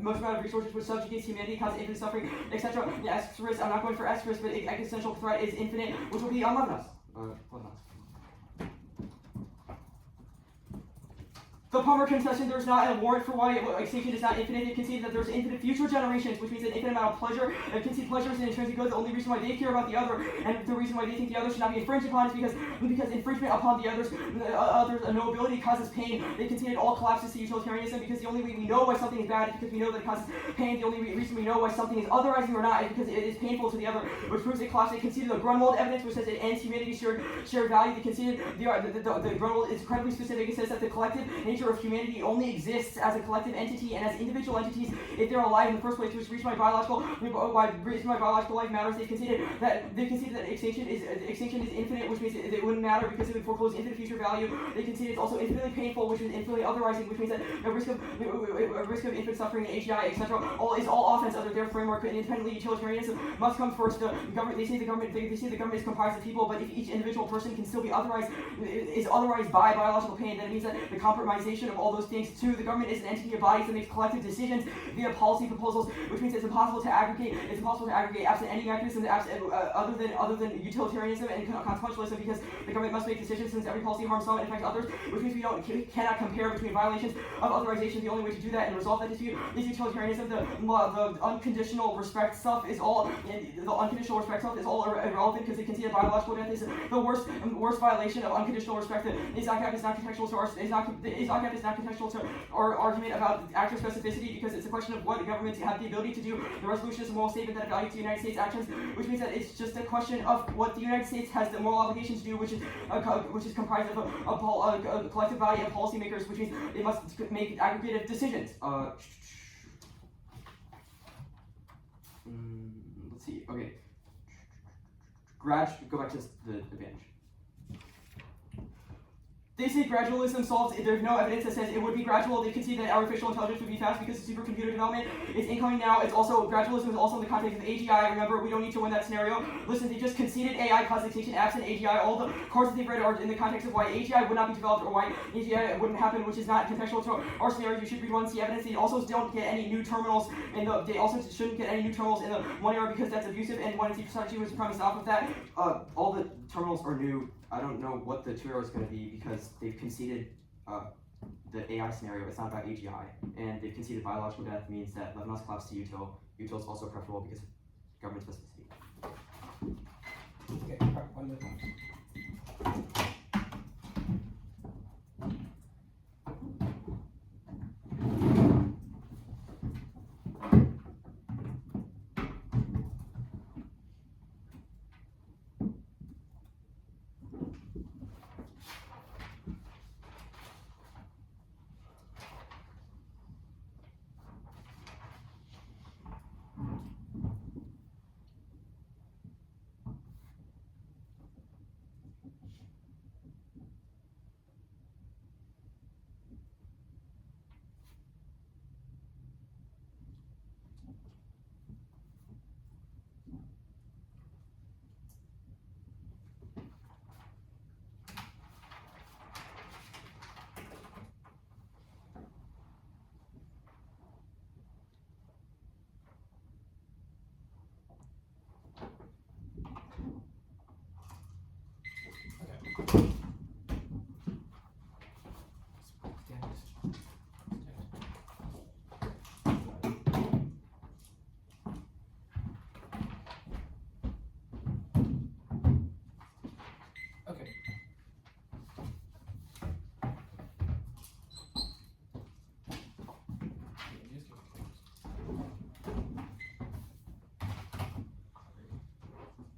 most amount of resources which subjugates humanity, cause infinite suffering, etc. Asterisk, I'm not going for asterisk, but existential threat is infinite, which will be unloved us. The Palmer concession, there's not a warrant for why extinction is not infinite. They concede that there's infinite future generations, which means an infinite amount of pleasure. They concede pleasure is an intrinsic good. The only reason why they care about the other, and the reason why they think the other should not be infringed upon, is because infringement upon the others, no ability causes pain. They concede it all collapses to utilitarianism because the only way we know why something is bad is because we know that it causes pain. The only reason we know why something is otherizing or not is because it is painful to the other, which proves it collapses. They conceded the Grunwald evidence, which says it ends humanity's shared value. They conceded the Grunwald is incredibly specific. It says that the collective nature nature of humanity only exists as a collective entity and as individual entities if they're alive in the first place, which reach my biological life matters. They've conceded that extinction is infinite, which means it wouldn't matter because it would foreclose infinite future value. They conceded it's also infinitely painful, which is infinitely otherizing, which means that a risk of infinite suffering, AGI, etc. Is all offense under their framework. And independently, utilitarianism must come first. The government, they say the government is comprised of people, but if each individual person can still be otherized by biological pain, then it means that the compromisation of all those things too. The government is an entity of bodies that makes collective decisions via policy proposals, which means it's impossible to aggregate absent any mechanism other than utilitarianism and consequentialism, because the government must make decisions since every policy harms some and affects others, which means we cannot compare between violations of authorization. The only way to do that and resolve that dispute is utilitarianism. The unconditional respect stuff is all irrelevant because they concede that biological death is the worst violation of unconditional respect. The Isaac is not contextual to our argument about actor specificity, because it's a question of what the governments have the ability to do. The resolution is a moral statement that values the United States actions, which means that it's just a question of what the United States has the moral obligation to do, which is comprised of a collective body of policymakers, which means they must make aggregative decisions. Let's see. Okay. Go back to the advantage. They say gradualism solves. There's no evidence that says it would be gradual. They concede that artificial intelligence would be fast because the supercomputer development is incoming now. It's also gradualism is also in the context of AGI. Remember, we don't need to win that scenario. Listen, they just conceded AI cause extinction absent AGI. All the cards that they've read are in the context of why AGI would not be developed or why AGI wouldn't happen, which is not contextual to our scenario. You should read one, see evidence. They also don't get any new terminals they also shouldn't get any new terminals in the one era because that's abusive. And when T was premised off of that, all the terminals are new. I don't know what the 2 era is going to be because they've conceded the AI scenario. It's not about AGI, and they've conceded biological death means that love must collapse to util. Util is also preferable because of government specificity. Okay, one more time.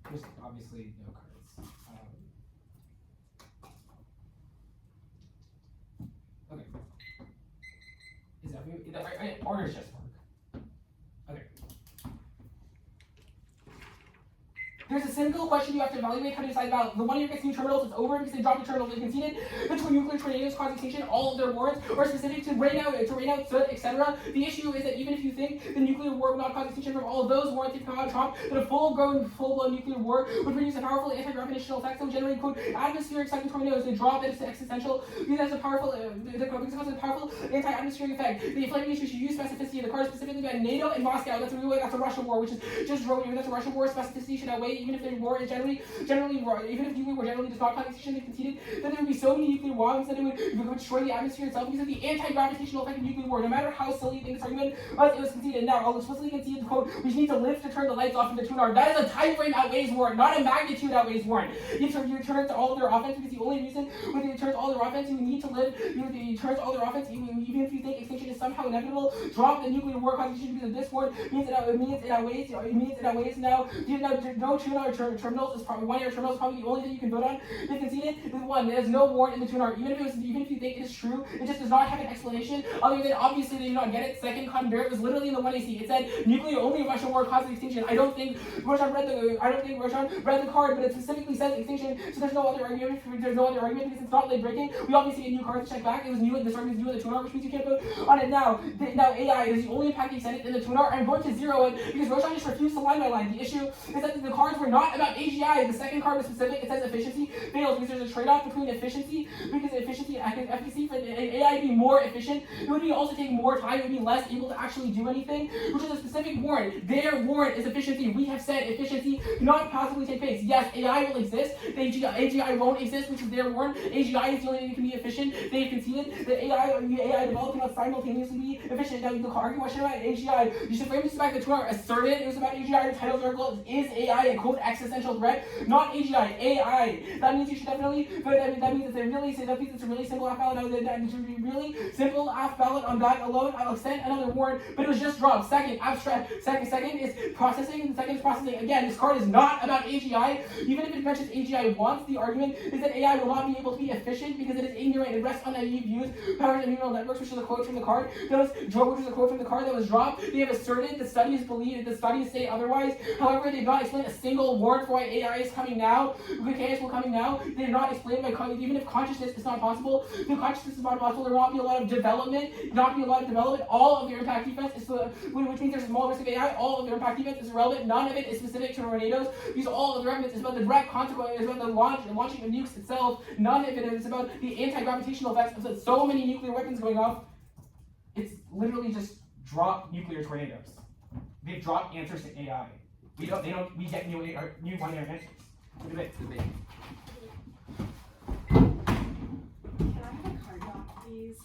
There's obviously no cards. Okay. Is that orders just work? Okay. There's a single question you have to evaluate how to decide about. The one year gets new terminals, it's over because they dropped the terminal they conceded. The twin nuclear tornadoes cause extinction, all of their warrants are specific to rain out, soot, etc. The issue is that even if you think the nuclear war would not cause extinction from all of those warrants, if Trump, that a full-blown nuclear war would produce a powerful anti-gravitational effect that would generate, quote, atmospheric cycling tornadoes. They drop it, it's existential, because it has a powerful, anti-atmospheric effect. The flaming issue should use specificity. The card is specifically by NATO and Moscow. That's a Russia war, which is just drone. That's a Russia war. Specificity should outweigh, even if the war is generally, even if nuclear war generally does not cause extinction, they conceded that there would be so many nuclear bombs that it would destroy the atmosphere itself because of the anti-gravitational effect of nuclear war. No matter how silly you think this argument was, it was conceded. Now, I'll explicitly concede the quote, we need to live to turn the lights off in the 2 hour. That is a time frame outweighs warrant, not a magnitude outweighs warrant. You turn all of their offense because the only reason when it turns all their offense, you need to live, it turns all their offense even if you think extinction is somehow inevitable, drop the nuclear war constitution because this war means it outweighs now. No tune-R terminals is probably one-year terminals is probably the only thing you can vote on. They conceded is one. There's no warrant in the tune-R. Even if you think it is true, it just does not have an explanation other than obviously they do not get it. Second, Cotton Barrett was literally in the 1AC. It said nuclear only Russian war causes extinction. I don't think Roshan read the card, but it specifically says extinction. So there's no other argument. Because it's not late breaking. We obviously get new cards to check back. It was new. This argument is new in the tune-R, which means you can't vote on it now. Now AI is the only impact extended in the tune-R. I'm going to zero it because Roshan just refused to line by line. The issue is that the cards were not about AGI. The second card was specific. It says efficiency fails because there's a trade-off between efficiency and efficacy. For the AI to be more efficient, it would also take more time. It would be less able to actually do anything, which is a specific warrant. Their warrant is efficiency. We have said efficiency cannot possibly take place. Yes, AI will exist. The AGI won't exist, which is their warrant. AGI is the only thing that can be efficient. They've conceded that AI developed cannot simultaneously be efficient. Now, the argument question about AGI, you should frame this back to Twitter. Asserted it was about AGI. The title of the article is AI a quote existential threat, not AGI. AI. That means you should definitely. But that means it's a really simple half ballot. That should be really simple half ballot on that alone. I'll extend another warrant, but it was just dropped. Second, abstract. Second is processing. The second is processing. Again, this card is not about AGI. Even if it mentions AGI once, the argument is that AI will not be able to be efficient because it is ignorant. It rests on naive views. Powers and neural networks, which is a quote from the card. Which is a quote from the card that was dropped. They have asserted the studies say otherwise. However, they have not explained a single warrant for why AI is coming now. AI is coming now. They have not explained why even if consciousness is not possible, there will not be a lot of development. All of their impact defense is which means there's a small risk of AI. All of their impact defense is irrelevant. None of it is specific to tornadoes. Because all of the evidence is about the direct consequences, about the launching of nukes itself. None of it is about the anti-gravitational effects of so many nuclear weapons going off. It's literally just drop nuclear tornadoes. They've dropped answers to AI. We get new one-year answers. Debate. Can I have a card doc, please?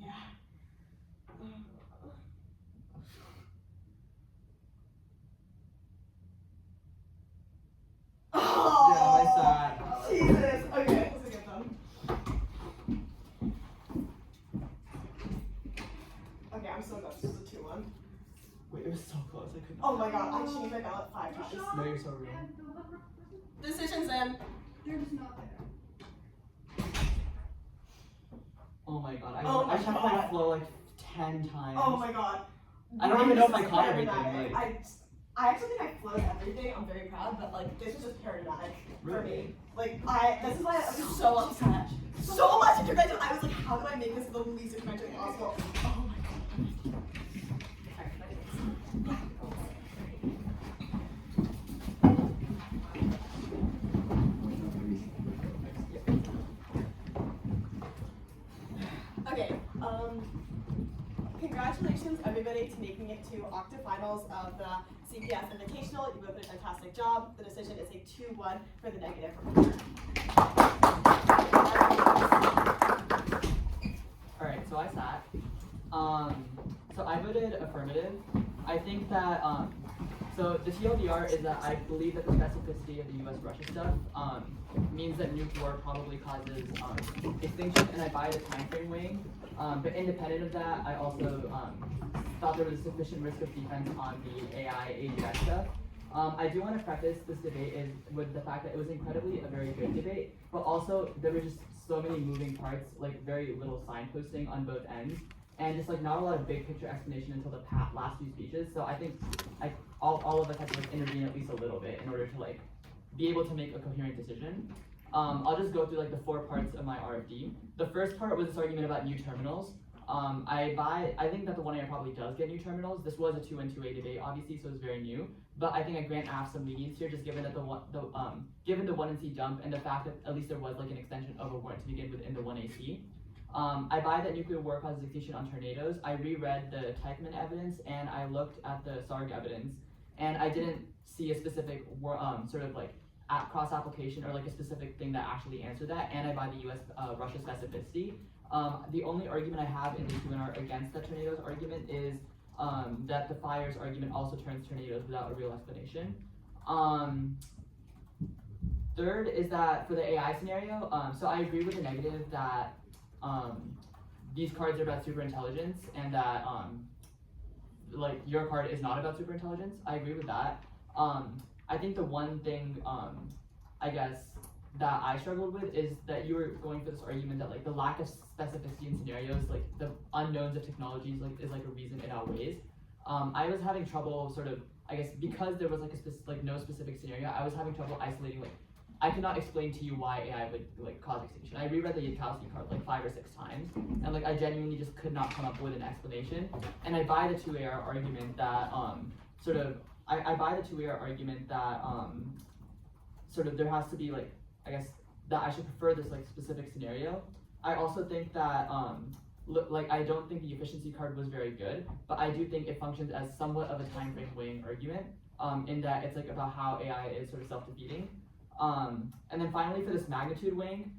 Yeah. Damn, I sad. Jesus. Okay, let's get them. Okay, I'm so done. This is a 2-1. Wait, it was so close. I couldn't. Oh my god, I changed my ballot 5 times. No, you're so real. Decisions in. They're just not there. Oh my god. Oh my I checked my God. flow like 10 times. Oh my god. I don't even know if I This is caught everything, paradigmatic. like- I actually think I flowed everything. I'm very proud, but like this was just paradigmatic for Really? me. Like this is why I was so upset. So much intervention. I was like, how do I make this the least intervention possible? Oh my god. Okay, congratulations everybody to making it to Octafinals of the CPS Invitational. You both did a fantastic job. The decision is a 2-1 for the negative reporter. Alright, so I sat. So I voted affirmative. I think that, so the TLDR is that I believe that the specificity of the US-Russia stuff means that nuke war probably causes extinction, and I buy the time frame weighing. But independent of that, I also thought there was sufficient risk of defense on the AI AGS stuff. I do want to preface this debate with the fact that it was incredibly a very good debate, but also there were just so many moving parts, like very little signposting on both ends, and just like not a lot of big picture explanation until the last few speeches. So I think all of us had to like intervene at least a little bit in order to like be able to make a coherent decision. I'll just go through like the 4 parts of my RFD. The first part was this argument about new terminals. I think that the 1A probably does get new terminals. This was a 2 and 2A debate, obviously, so it's very new. But I think I grant AF some lenience here, just given that given the 1NC dump and the fact that at least there was like an extension of a warrant to begin with in the 1AC. I buy that nuclear war causes extinction on tornadoes. I reread the Teichmann evidence and I looked at the SARG evidence, and I didn't see a specific sort of like cross application or like a specific thing that actually answered that. And I buy the US-Russia specificity. The only argument I have in the Q&R against the tornadoes argument is that the fires argument also turns tornadoes without a real explanation. Third is that for the AI scenario, so I agree with the negative that these cards are about superintelligence and that like your card is not about superintelligence. I agree with that. I think the one thing I guess that I struggled with is that you were going for this argument that like the lack of specificity in scenarios, like the unknowns of technologies, like is like a reason it outweighs. I was having trouble sort of, I guess, because there was like no specific scenario. I was having trouble isolating like I could not explain to you why AI would like cause extinction. I reread the Yudkowsky card like 5 or 6 times, and like I genuinely just could not come up with an explanation. And I buy the 2AR argument that I buy the 2AR argument that sort of there has to be like, I guess, that I should prefer this like specific scenario. I also think that like I don't think the efficiency card was very good, but I do think it functions as somewhat of a time frame weighing argument in that it's like about how AI is sort of self-defeating. And then finally for this magnitude weighing,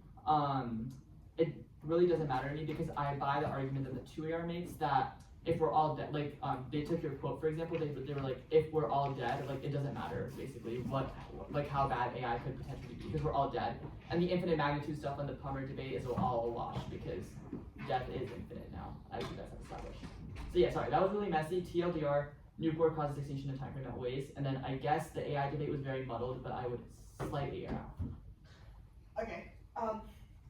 it really doesn't matter to me because I buy the argument that the 2AR makes that if we're all dead, like they took your quote for example, they were like, if we're all dead, like it doesn't matter basically like how bad AI could potentially be because we're all dead. And the infinite magnitude stuff on the Plummer debate is all a wash because death is infinite now, as you guys have established. So yeah, sorry, that was really messy. TLDR, nuke war causes extinction in time frame outweighs, and then I guess the AI debate was very muddled, but I would slightly err out. Okay.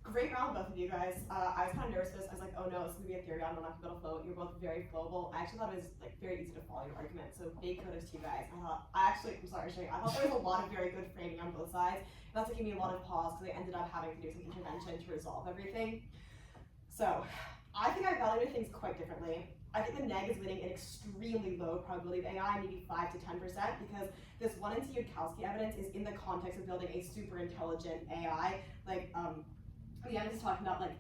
Great round, both of you guys. I was kind of nervous for this. I was like, oh no, it's gonna be a theory. I'm not gonna be able to flow. You're both very flowable. I actually thought it was like very easy to follow your argument. So big kudos to you guys. I'm sorry, Shay. I thought there was a lot of very good framing on both sides. That's what gave me a lot of pause because I ended up having to do some intervention to resolve everything. So I think I evaluated things quite differently. I think the neg is winning an extremely low probability of AI, maybe 5 to 10%, because this 1NC Yudkowsky evidence is in the context of building a super intelligent AI. Like, the evidence is talking about like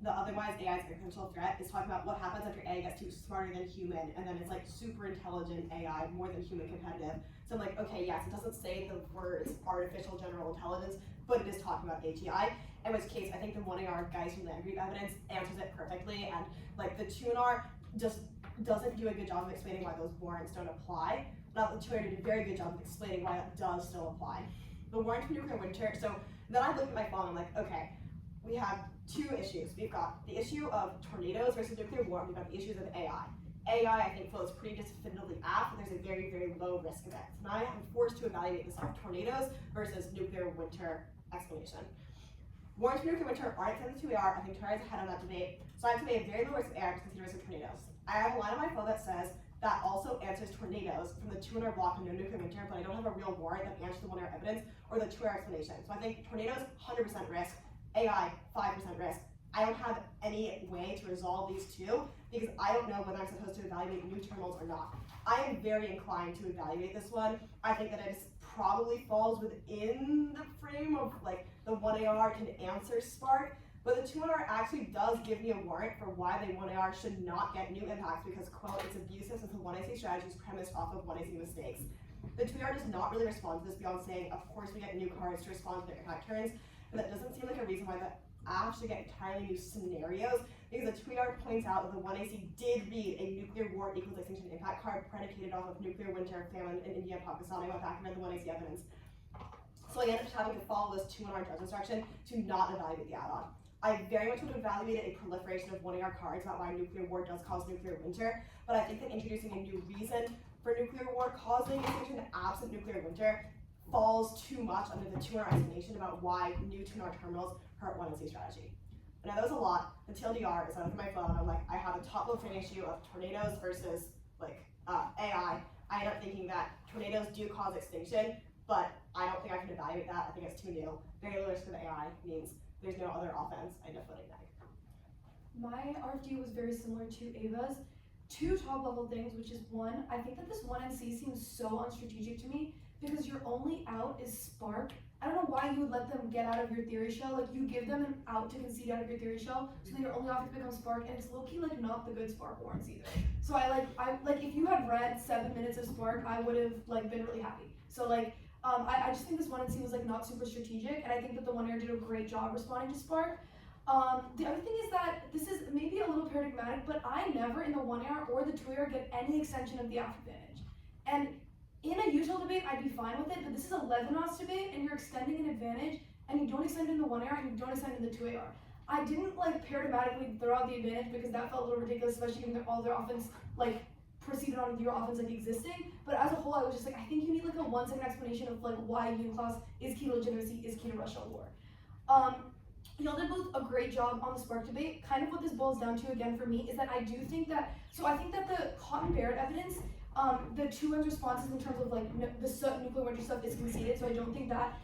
the otherwise AI's existential threat is talking about what happens after AI gets too smarter than human, and then it's like super intelligent AI, more than human competitive. So I'm like, okay, yes, it doesn't say the words artificial general intelligence, but it is talking about AGI. In which case, I think the 1AR guys from Lynbrook evidence answers it perfectly, and like the 2NR just doesn't do a good job of explaining why those warrants don't apply. Now the 2NR did a very good job of explaining why that does still apply. The warrant for nuclear winter, so then I looked at my phone and I'm like, okay, we have two issues. We've got the issue of tornadoes versus nuclear war, and we've got the issues of AI. AI, I think, flows pretty definitively aft, and there's a very, very low risk of it. So now I'm forced to evaluate this of tornadoes versus nuclear winter explanation. Warrants for nuclear winter aren't extended to 2AR. I think 2AR is ahead on that debate. So I have to make a very low risk of AI to consider risk of tornadoes. I have a line on my phone that says that also answers tornadoes from the 2NR block and no nuclear winter, but I don't have a real warrant that answers the 1AR evidence or the 2AR explanation. So I think tornadoes, 100% risk. AI, 5% risk. I don't have any way to resolve these two because I don't know whether I'm supposed to evaluate new terminals or not. I am very inclined to evaluate this one. I think that it probably falls within the frame of like the 1AR can answer Spark, but the 2NR actually does give me a warrant for why the 1AR should not get new impacts because, quote, it's abusive since the 1AC strategy is premised off of 1AC mistakes. The 2AR does not really respond to this beyond saying, of course we get new cards to respond to their impact turns, but that doesn't seem like a reason why the AF should get entirely new scenarios, because the 2AR points out that the 1AC did read a nuclear war equals extinction impact card predicated off of nuclear winter, famine in India and Pakistan. I went back and read the 1AC evidence. So I ended up having to follow this 2NR judge instruction to not evaluate the add-on. I very much would have evaluated a proliferation of 1AR cards about why nuclear war does cause nuclear winter, but I think that introducing a new reason for nuclear war causing extinction absent nuclear winter falls too much under the 2NR explanation about why new 2NR terminals hurt 1NC strategy. But now that was a lot. The TLDR is I look at my phone, I'm like, I have a top low frame issue of tornadoes versus like AI. I end up thinking that tornadoes do cause extinction, but I don't think I can evaluate that. I think it's too new. Very low risk of AI means there's no other offense. I definitely neg. My RFD was very similar to Ava's. Two top level things, which is one, I think that this 1NC seems so unstrategic to me because your only out is Spark. I don't know why you would let them get out of your theory shell. Like you give them an out to concede out of your theory shell, so then your only offense becomes Spark, and it's low-key like not the good Spark warrants either. So I like if you had read 7 minutes of Spark, I would have like been really happy. So like I just think this 1NC was like not super strategic, and I think that the 1AR did a great job responding to Spark. The other thing is that this is maybe a little paradigmatic, but I never in the 1AR or the 2AR get any extension of the after advantage. And in a usual debate, I'd be fine with it, but this is a Levinas debate, and you're extending an advantage, and you don't extend it in the 1AR, and you don't extend it in the 2AR. I didn't like paradigmatically throw out the advantage because that felt a little ridiculous, especially given that all their offense like proceeded on your offense like existing. But as a whole, I was just like, I think you need like a 1 second explanation of like why Union clause is key to legitimacy, is key to Russia war. Y'all did both a great job on the Spark debate. Kind of what this boils down to again for me is that I do think that, so I think that the Cotton Barrett evidence, the 2N's responses in terms of like the nuclear winter stuff is conceded, so I don't think that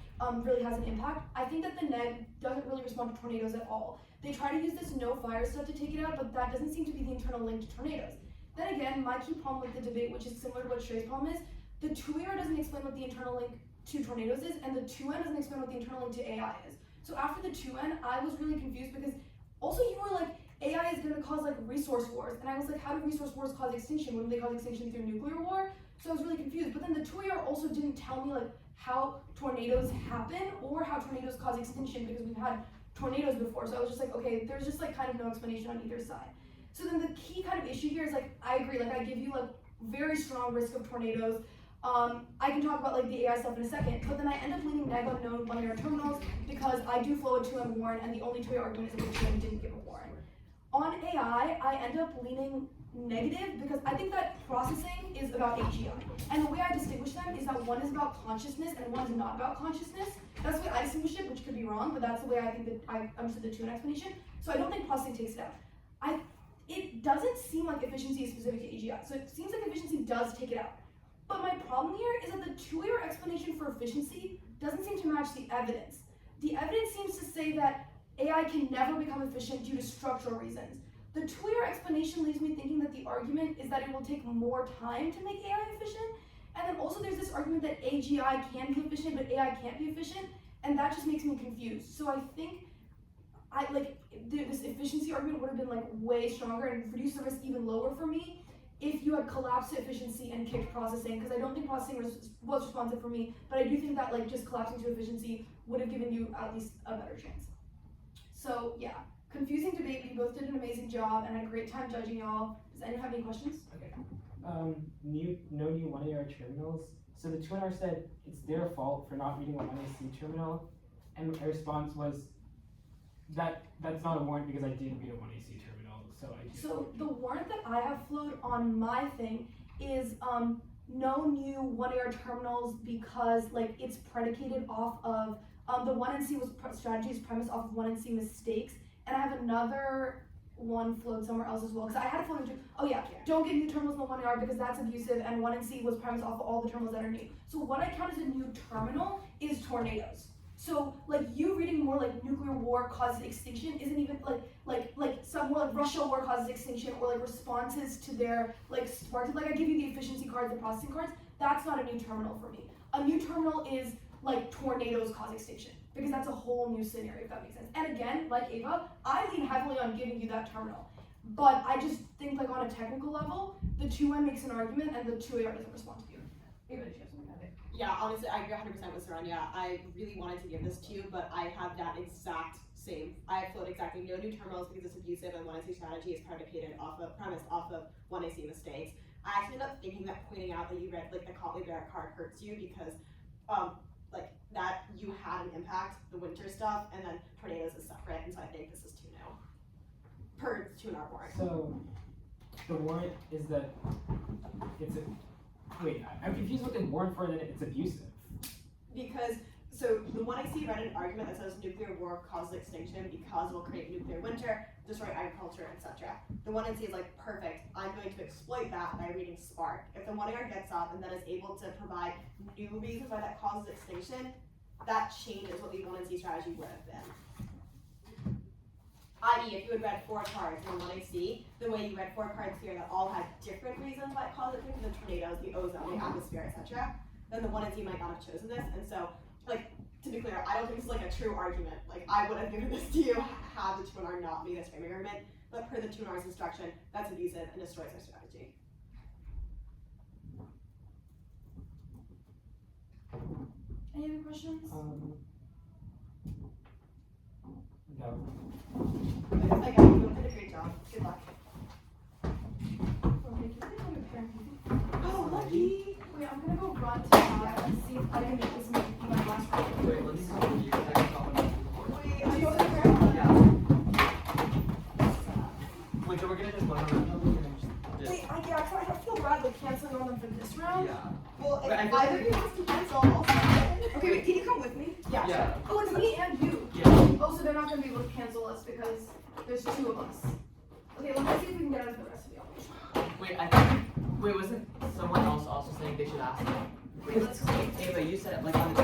really has an impact. I think that the neg doesn't really respond to tornadoes at all. They try to use this no fire stuff to take it out, but that doesn't seem to be the internal link to tornadoes. Then again, my key problem with the debate, which is similar to what Shrey's problem is, the 2AR doesn't explain what the internal link to tornadoes is, and the 2N doesn't explain what the internal link to AI is. So after the 2N, I was really confused because also you were like, AI is going to cause like resource wars, and I was like, how do resource wars cause extinction? Wouldn't they cause extinction through nuclear war? So I was really confused. But then the 2AR also didn't tell me like how tornadoes happen or how tornadoes cause extinction, because we've had tornadoes before. So I was just like, okay, there's just like kind of no explanation on either side. So then the key kind of issue here is like, I agree, like I give you like very strong risk of tornadoes. I can talk about like the AI stuff in a second, but then I end up leaning neg on known 1AR terminals because I do flow a 2N warrant, and the only 2AR argument is that the 2N didn't give a warrant. On AI, I end up leaning negative because I think that processing is about AGI. And the way I distinguish them is that one is about consciousness and one is not about consciousness. That's the way I distinguish it, which could be wrong, but that's the way I think that I understood the 2N explanation. So I don't think processing takes it out. It doesn't seem like efficiency is specific to AGI. So it seems like efficiency does take it out. But my problem here is that the two-layer explanation for efficiency doesn't seem to match the evidence. The evidence seems to say that AI can never become efficient due to structural reasons. The two-layer explanation leaves me thinking that the argument is that it will take more time to make AI efficient. And then also there's this argument that AGI can be efficient, but AI can't be efficient. And that just makes me confused. So I think this efficiency argument would have been like way stronger and reduced the risk even lower for me if you had collapsed efficiency and kicked processing, because I don't think processing was responsive for me, but I do think that like just collapsing to efficiency would have given you at least a better chance. So yeah, confusing debate. We both did an amazing job and had a great time judging y'all. Does anyone have any questions? Okay. No new 1AR terminals. So the 2NR said it's their fault for not reading a 1AC terminal, and my response was that's not a warrant because I did read a 1AC terminal. So the warrant that I have flowed on my thing is no new 1AR terminals because like it's predicated off of the 1NC strategy is premised off of 1NC mistakes, and I have another one flowed somewhere else as well because I had to flow into. Oh yeah, don't get new terminals in the 1AR because that's abusive, and 1NC was premised off of all the terminals that are new. So what I count as a new terminal is tornadoes. So like you reading more like nuclear war causes extinction isn't even like some more like Russia war causes extinction or like responses to their like sparks. Like I give you the efficiency cards, the processing cards. That's not a new terminal for me. A new terminal is like tornadoes cause extinction because that's a whole new scenario if that makes sense. And again, like Ava, I lean heavily on giving you that terminal. But I just think like on a technical level, the 2N makes an argument and the 2AR doesn't respond to you. Ava, did you have something to add? Yeah, honestly, I agree 100% with Saranya. I really wanted to give this to you, but I have that exact same. I float exactly no new terminals because it's abusive and 1AC strategy is premised off of 1AC mistakes. I actually ended up thinking that pointing out that you read like the Cotley Barrett card hurts you because like that you had an impact, the winter stuff, and then tornadoes is separate, and so I think this is too new. Per 2NR warrant. So the warrant is that it's a wait, I'm confused with the warrant for that it's abusive. Because so the 1AC read an argument that says nuclear war causes extinction because it will create nuclear winter, destroy agriculture, etc. The 1NC is like, perfect, I'm going to exploit that by reading Spark. If the 1AR gets up and then is able to provide new reasons why that causes extinction, that changes what the 1NC strategy would have been. I.e., if you had read 4 cards in 1AC, the way you read 4 cards here that all had different reasons why it caused extinction, the tornadoes, the ozone, the atmosphere, etc., then the 1NC might not have chosen this, and so like, to be clear, I don't think this is like a true argument. Like, I would have given this to you had the 2NR not made this framing argument, but per the 2NR's instruction, that's abusive and destroys our strategy. Any other questions? No. Again, you did a great job. Good luck. Okay, can we go to parent meeting? Oh, lucky! Wait, I'm gonna go run to that and see if I can make this my last round. Wait, let me see what you guys talk about. Wait, are you going to parent? Yeah. Wait, so we're gonna just one round? Wait, I feel bad like canceling on them for this round. Yeah. Well, if But I feel either of you wants to cancel, I'll start. Okay, wait, can you come with me? Yeah. Yeah. Oh, it's me and you. Yeah. Oh, so they're not gonna be able to cancel us because there's 2 of us. Okay, let's see if we can get out of the rest of y'all. Wait, wasn't someone else also saying they should ask them? Wait, let's see. Ava, you said like on the